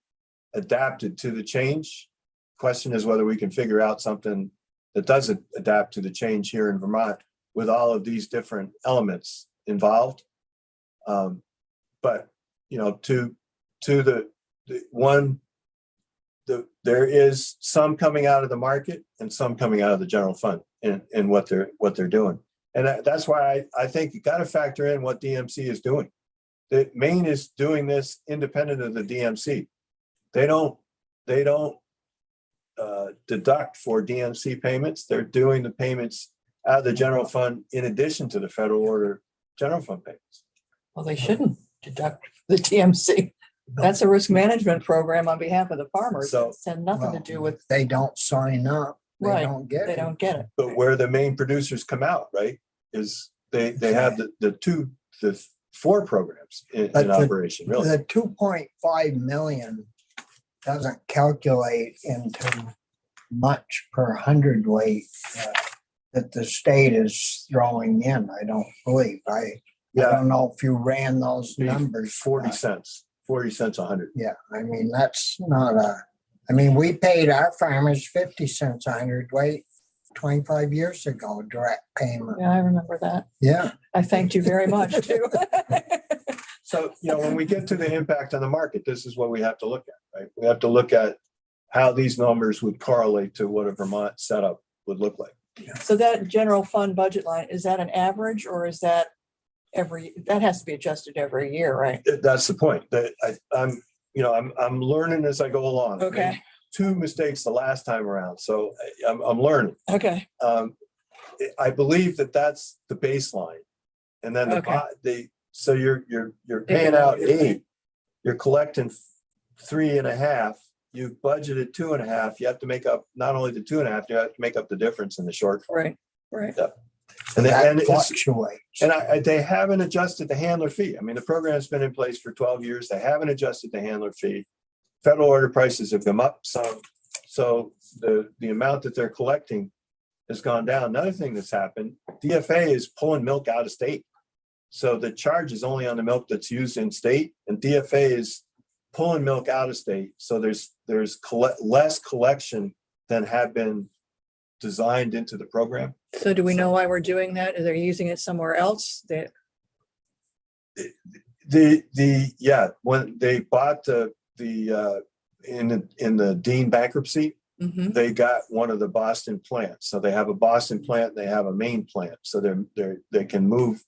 adapted to the change. Question is whether we can figure out something that doesn't adapt to the change here in Vermont with all of these different elements involved. But, you know, to the one, there is some coming out of the market and some coming out of the general fund in what they're doing. And that's why I think you got to factor in what DMC is doing. The Maine is doing this independent of the DMC. They don't deduct for DMC payments. They're doing the payments out of the general fund in addition to the federal order general fund payments. Well, they shouldn't deduct the TMC. That's a risk management program on behalf of the farmers. So- It's had nothing to Well, do with, They don't sign up. They Right. don't get they it. don't get it. But where the main producers come out, right, is they have the four programs in But the- operation, really. The 2.5 million doesn't calculate into much per hundredweight that the state is throwing in. I don't believe. I Yeah, don't know if you ran those numbers. 40 cents, 40 cents a hundred. Yeah, I mean, that's not I mean, we paid our farmers 50 cents a hundredweight 25 years ago, direct payment. Yeah, I remember that. Yeah. I thanked you very much too. So, you know, when we get to the impact on the market, this is what we have to look at, right? We have to look at how these numbers would correlate to what a Vermont setup would look like. So that general fund budget line, is that an average or is that that has to be adjusted every year, right? That's the point. That I'm learning as I go along. I made Okay, 2 mistakes the last time around, so I'm learning. okay, I believe that that's the baseline, and then so you're paying out 8, you're collecting 3.5. You've budgeted 2.5. You have to make up not only the 2.5, you have to make up the difference in the shortfall. right. And That fluctuates. they haven't adjusted the handler fee. I mean, the program's been in place for 12 years. They haven't adjusted the handler fee. Federal order prices have come up some, so the amount that they're collecting has gone down. Another thing that's happened, DFA is pulling milk out of state. So the charge is only on the milk that's used in state, and DFA is pulling milk out of state. So there's less collection than had been designed into the program. So do we know why we're doing that? Are they using it somewhere else? When they bought in the Dean bankruptcy, Mhm. they got one of the Boston plants. So they have a Boston plant, they have a Maine plant. So they can move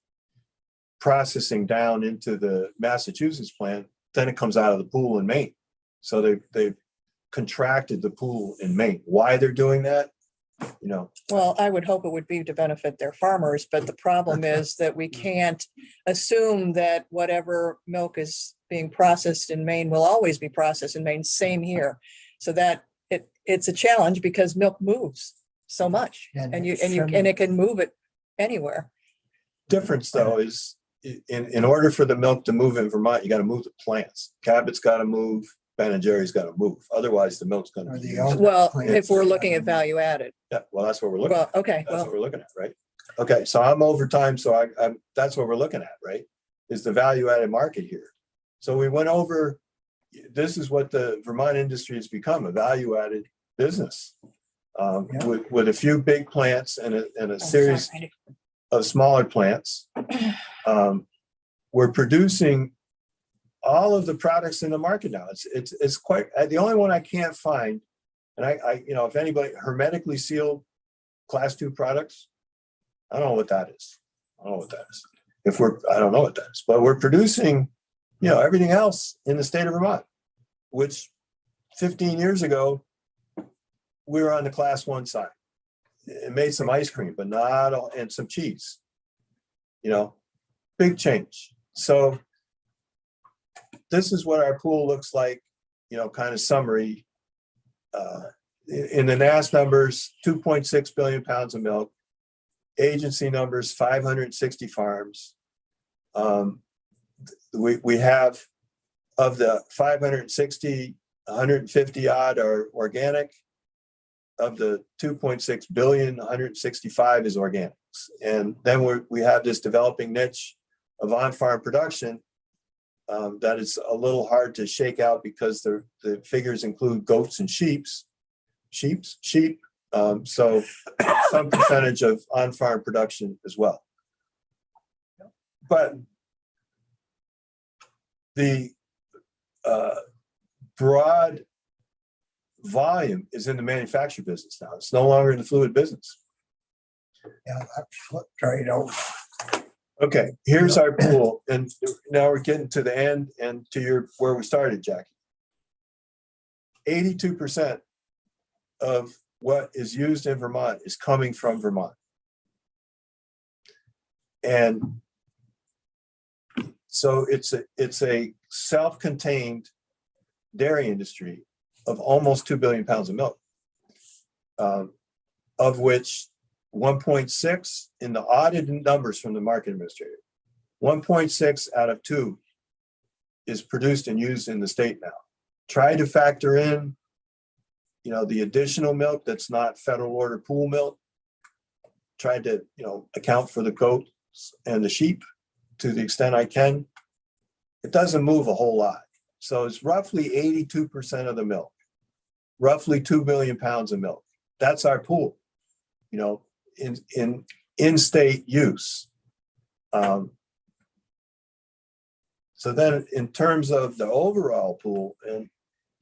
processing down into the Massachusetts plant, then it comes out of the pool in Maine. So they've contracted the pool in Maine. Why they're doing that? You know, Well, I would hope it would be to benefit their farmers, but the problem is that we can't assume that whatever milk is being processed in Maine will always be processed in Maine. Same here. So that it's a challenge because milk moves so much and it can move it anywhere. difference though is in order for the milk to move in Vermont, you got to move the plants. Cabot's got to move, Ben and Jerry's got to move. Otherwise the milk's going to Or be the used. other Well, plants if we're that looking at have- value added. Yeah, well, that's what we're looking Well, at. okay, That's well, what we're looking at, right? Okay, so I'm over time, so I'm that's what we're looking at, right? Is the value added market here. So we went over, this is what the Vermont industry has become, a value added business. Yeah. With a few big plants and a oh, series sorry. of smaller plants. We're producing all of the products in the market now. It's quite, the only one I can't find, and I if anybody, hermetically sealed class 2 products, I don't know what that is. I don't know what that is. I don't know what that is, but we're producing, everything else in the state of Vermont, which 15 years ago, we were on the class 1 side. It made some ice cream, but not all, and some cheese, big change. So this is what our pool looks like, kind of summary. In the NAS numbers, 2.6 billion pounds of milk. Agency numbers, 560 farms. We have, of the 560, 150 odd are organic. Of the 2.6 billion, 165 is organics. And then we have this developing niche of on-farm production that is a little hard to shake out because the figures include goats and sheep. So some percentage of on-farm production as well. But the broad volume is in the manufacturer business now. It's no longer in the fluid business. Yeah, that flipped right over. Okay, here's our pool, and now we're getting to the end and to your where we started, Jackie. 82% of what is used in Vermont is coming from Vermont. And so it's a self-contained dairy industry of almost 2 billion pounds of milk, of which 1.6 in the audited numbers from the market administrator, 1.6 out of 2 is produced and used in the state now. Try to factor in, the additional milk that's not federal order pool milk. Try to, account for the goats and the sheep to the extent I can. It doesn't move a whole lot. So it's roughly 82% of the milk, roughly 2 billion pounds of milk. That's our pool, in-state use. So then in terms of the overall pool, and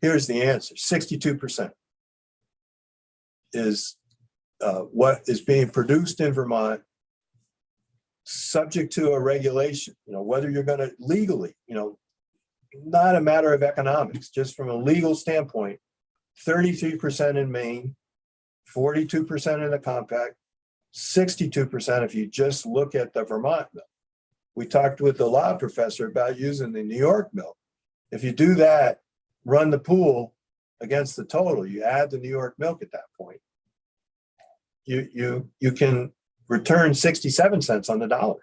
here's the answer, 62% is what is being produced in Vermont, subject to a regulation, whether you're going to legally, not a matter of economics, just from a legal standpoint, 33% in Maine, 42% in the compact, 62% if you just look at the Vermont milk. We talked with the law professor about using the New York milk. If you do that, run the pool against the total, you add the New York milk at that point, you can return 67 cents on the dollar.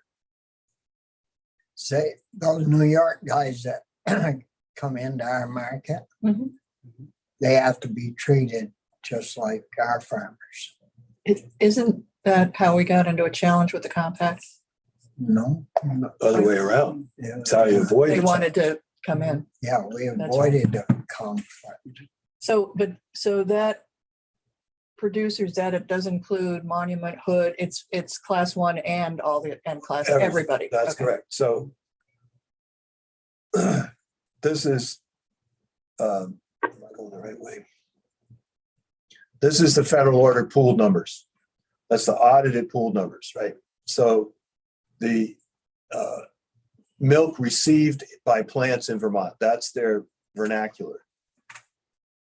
Say, those New York guys that come into our market, Mhm. they have to be treated just like our farmers. Isn't that how we got into a challenge with the compact? No. Other way around. Yeah, That's how you avoid They it. wanted to come in. yeah, we right. avoided the conflict. So that producers, that it does include Monument, Hood, it's class 1 and all the, and class, Everything. everybody. That's Okay. correct. So this is, am I going the right way? This is the federal order pooled numbers. That's the audited pooled numbers, right? So the milk received by plants in Vermont, that's their vernacular.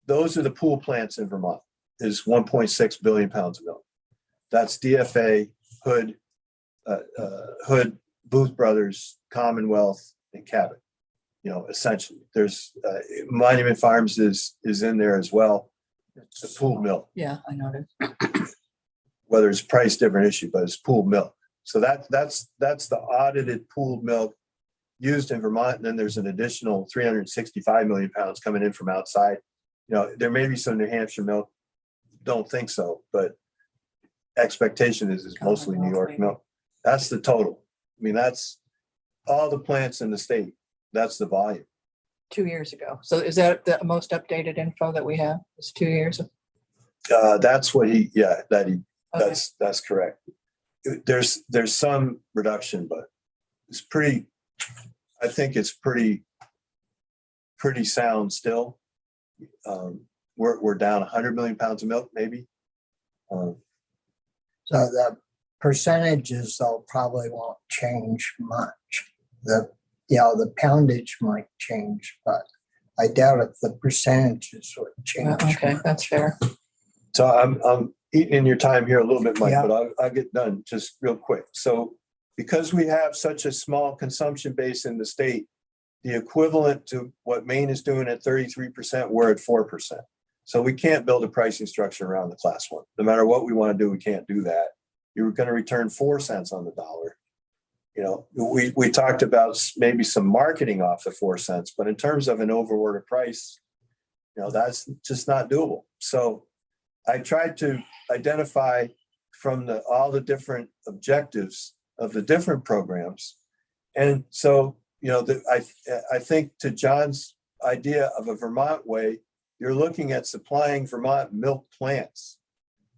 Those are the pool plants in Vermont, is 1.6 billion pounds of milk. That's DFA, Hood, Booth Brothers, Commonwealth, and Cabot. Essentially, there's Monument Farms is in there as well. It's a pooled milk. Yeah, I noticed. Whether it's price, different issue, but it's pooled milk. So that's the audited pooled milk used in Vermont. And then there's an additional 365 million pounds coming in from outside. There may be some New Hampshire milk. Don't think so, but expectation is mostly New York milk. That's the total. I mean, that's all the plants in the state. That's the volume. 2 years ago. So is that the most updated info that we have? It's 2 years. That's what Okay. that's correct. There's some reduction, but it's pretty, I think it's pretty sound still. We're down 100 million pounds of milk, maybe. So the percentages though probably won't change much. The poundage might change, but I doubt if the percentages would change. Okay, much. that's fair. So I'm eating in your time here a little bit, Mike, Yeah. but I'll get done just real quick. So because we have such a small consumption base in the state, the equivalent to what Maine is doing at 33%, we're at 4%. So we can't build a pricing structure around the class 1. No matter what we want to do, we can't do that. You're going to return 4 cents on the dollar. We talked about maybe some marketing off the 4 cents, but in terms of an overorder price, that's just not doable. So I tried to identify from all the different objectives of the different programs. And so, I think to John's idea of a Vermont way, you're looking at supplying Vermont milk plants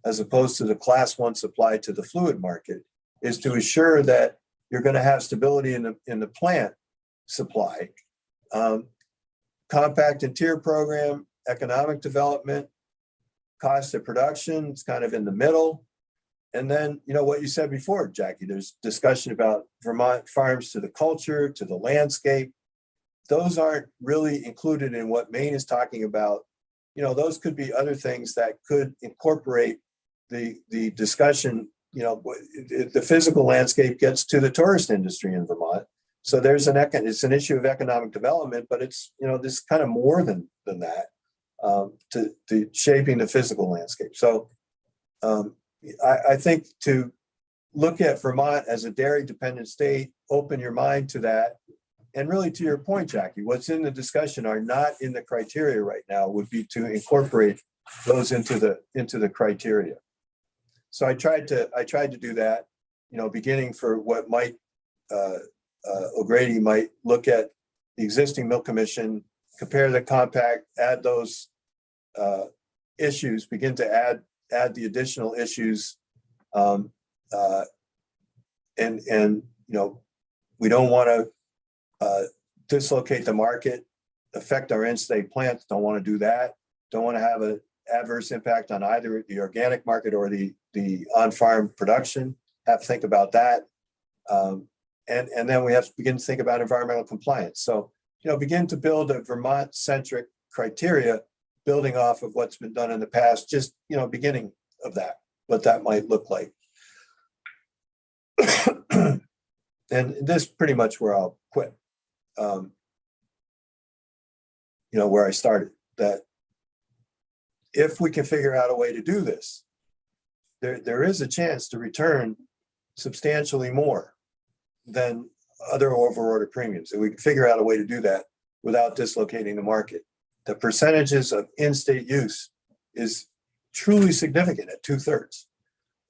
as opposed to the class 1 supply to the fluid market, is to assure that you're going to have stability in the plant supply Compact and tier program, economic development, cost of production, it's kind of in the middle. And then, you know, what you said before, Jackie, there's discussion about Vermont farms to the culture, to the landscape. Those aren't really included in what Maine is talking about. You know, those could be other things that could incorporate the discussion. You know, the physical landscape gets to the tourist industry in Vermont. So it's an issue of economic development, but it's, you know, this kind of more than that to shaping the physical landscape. So I think to look at Vermont as a dairy dependent state, open your mind to that. And really, to your point, Jackie, what's in the discussion are not in the criteria right now, would be to incorporate those into the criteria. So I tried to do that, you know, beginning for what Mike O'Grady might look at the existing milk commission, compare the compact, add those issues, begin to add the additional issues. And you know, we don't want to dislocate the market, affect our in-state plants, don't want to do that. Don't want to have an adverse impact on either the organic market or the on-farm production. Have to think about that. And then we have to begin to think about environmental compliance. So, you know, begin to build a Vermont-centric criteria, building off of what's been done in the past, just, you know, beginning of that, what that might look like. And this is pretty much where I'll quit. You know, where I started, that if we can figure out a way to do this, there is a chance to return substantially more than other overorder premiums. And we can figure out a way to do that without dislocating the market. The percentages of in-state use is truly significant at 2/3.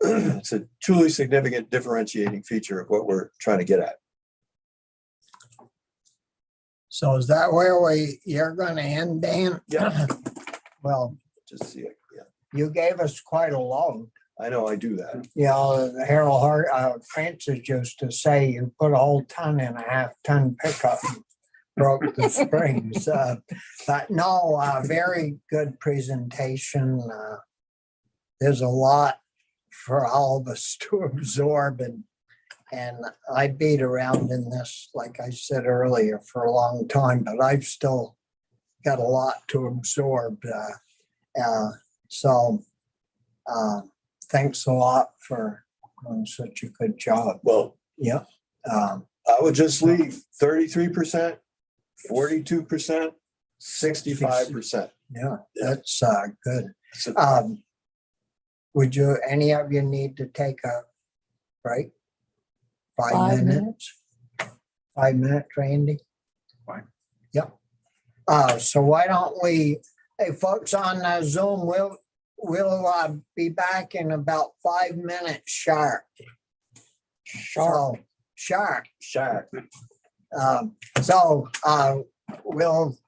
It's a truly significant differentiating feature of what we're trying to get at. So is that where you're gonna end, Dan? Yeah. Well, Just see it. Yeah, you gave us quite a load. I know I do that. You know, Harold Francis used to say you put a whole ton in a half-ton pickup and broke the springs. But no, very good presentation. There's a lot for all of us to absorb, and I beat around in this, like I said earlier, for a long time, but I've still got a lot to absorb. So thanks a lot for doing such a good job. Well, Yeah. I would just leave 33%, 42%, 65%. Yeah, that's good. So, Would any of you need to take a break? 5 5 minutes? 5 minutes, Randy? Fine. Yep. So why don't we, hey, folks on Zoom, we'll be back in about 5 minutes sharp. Sharp. Shark. So we'll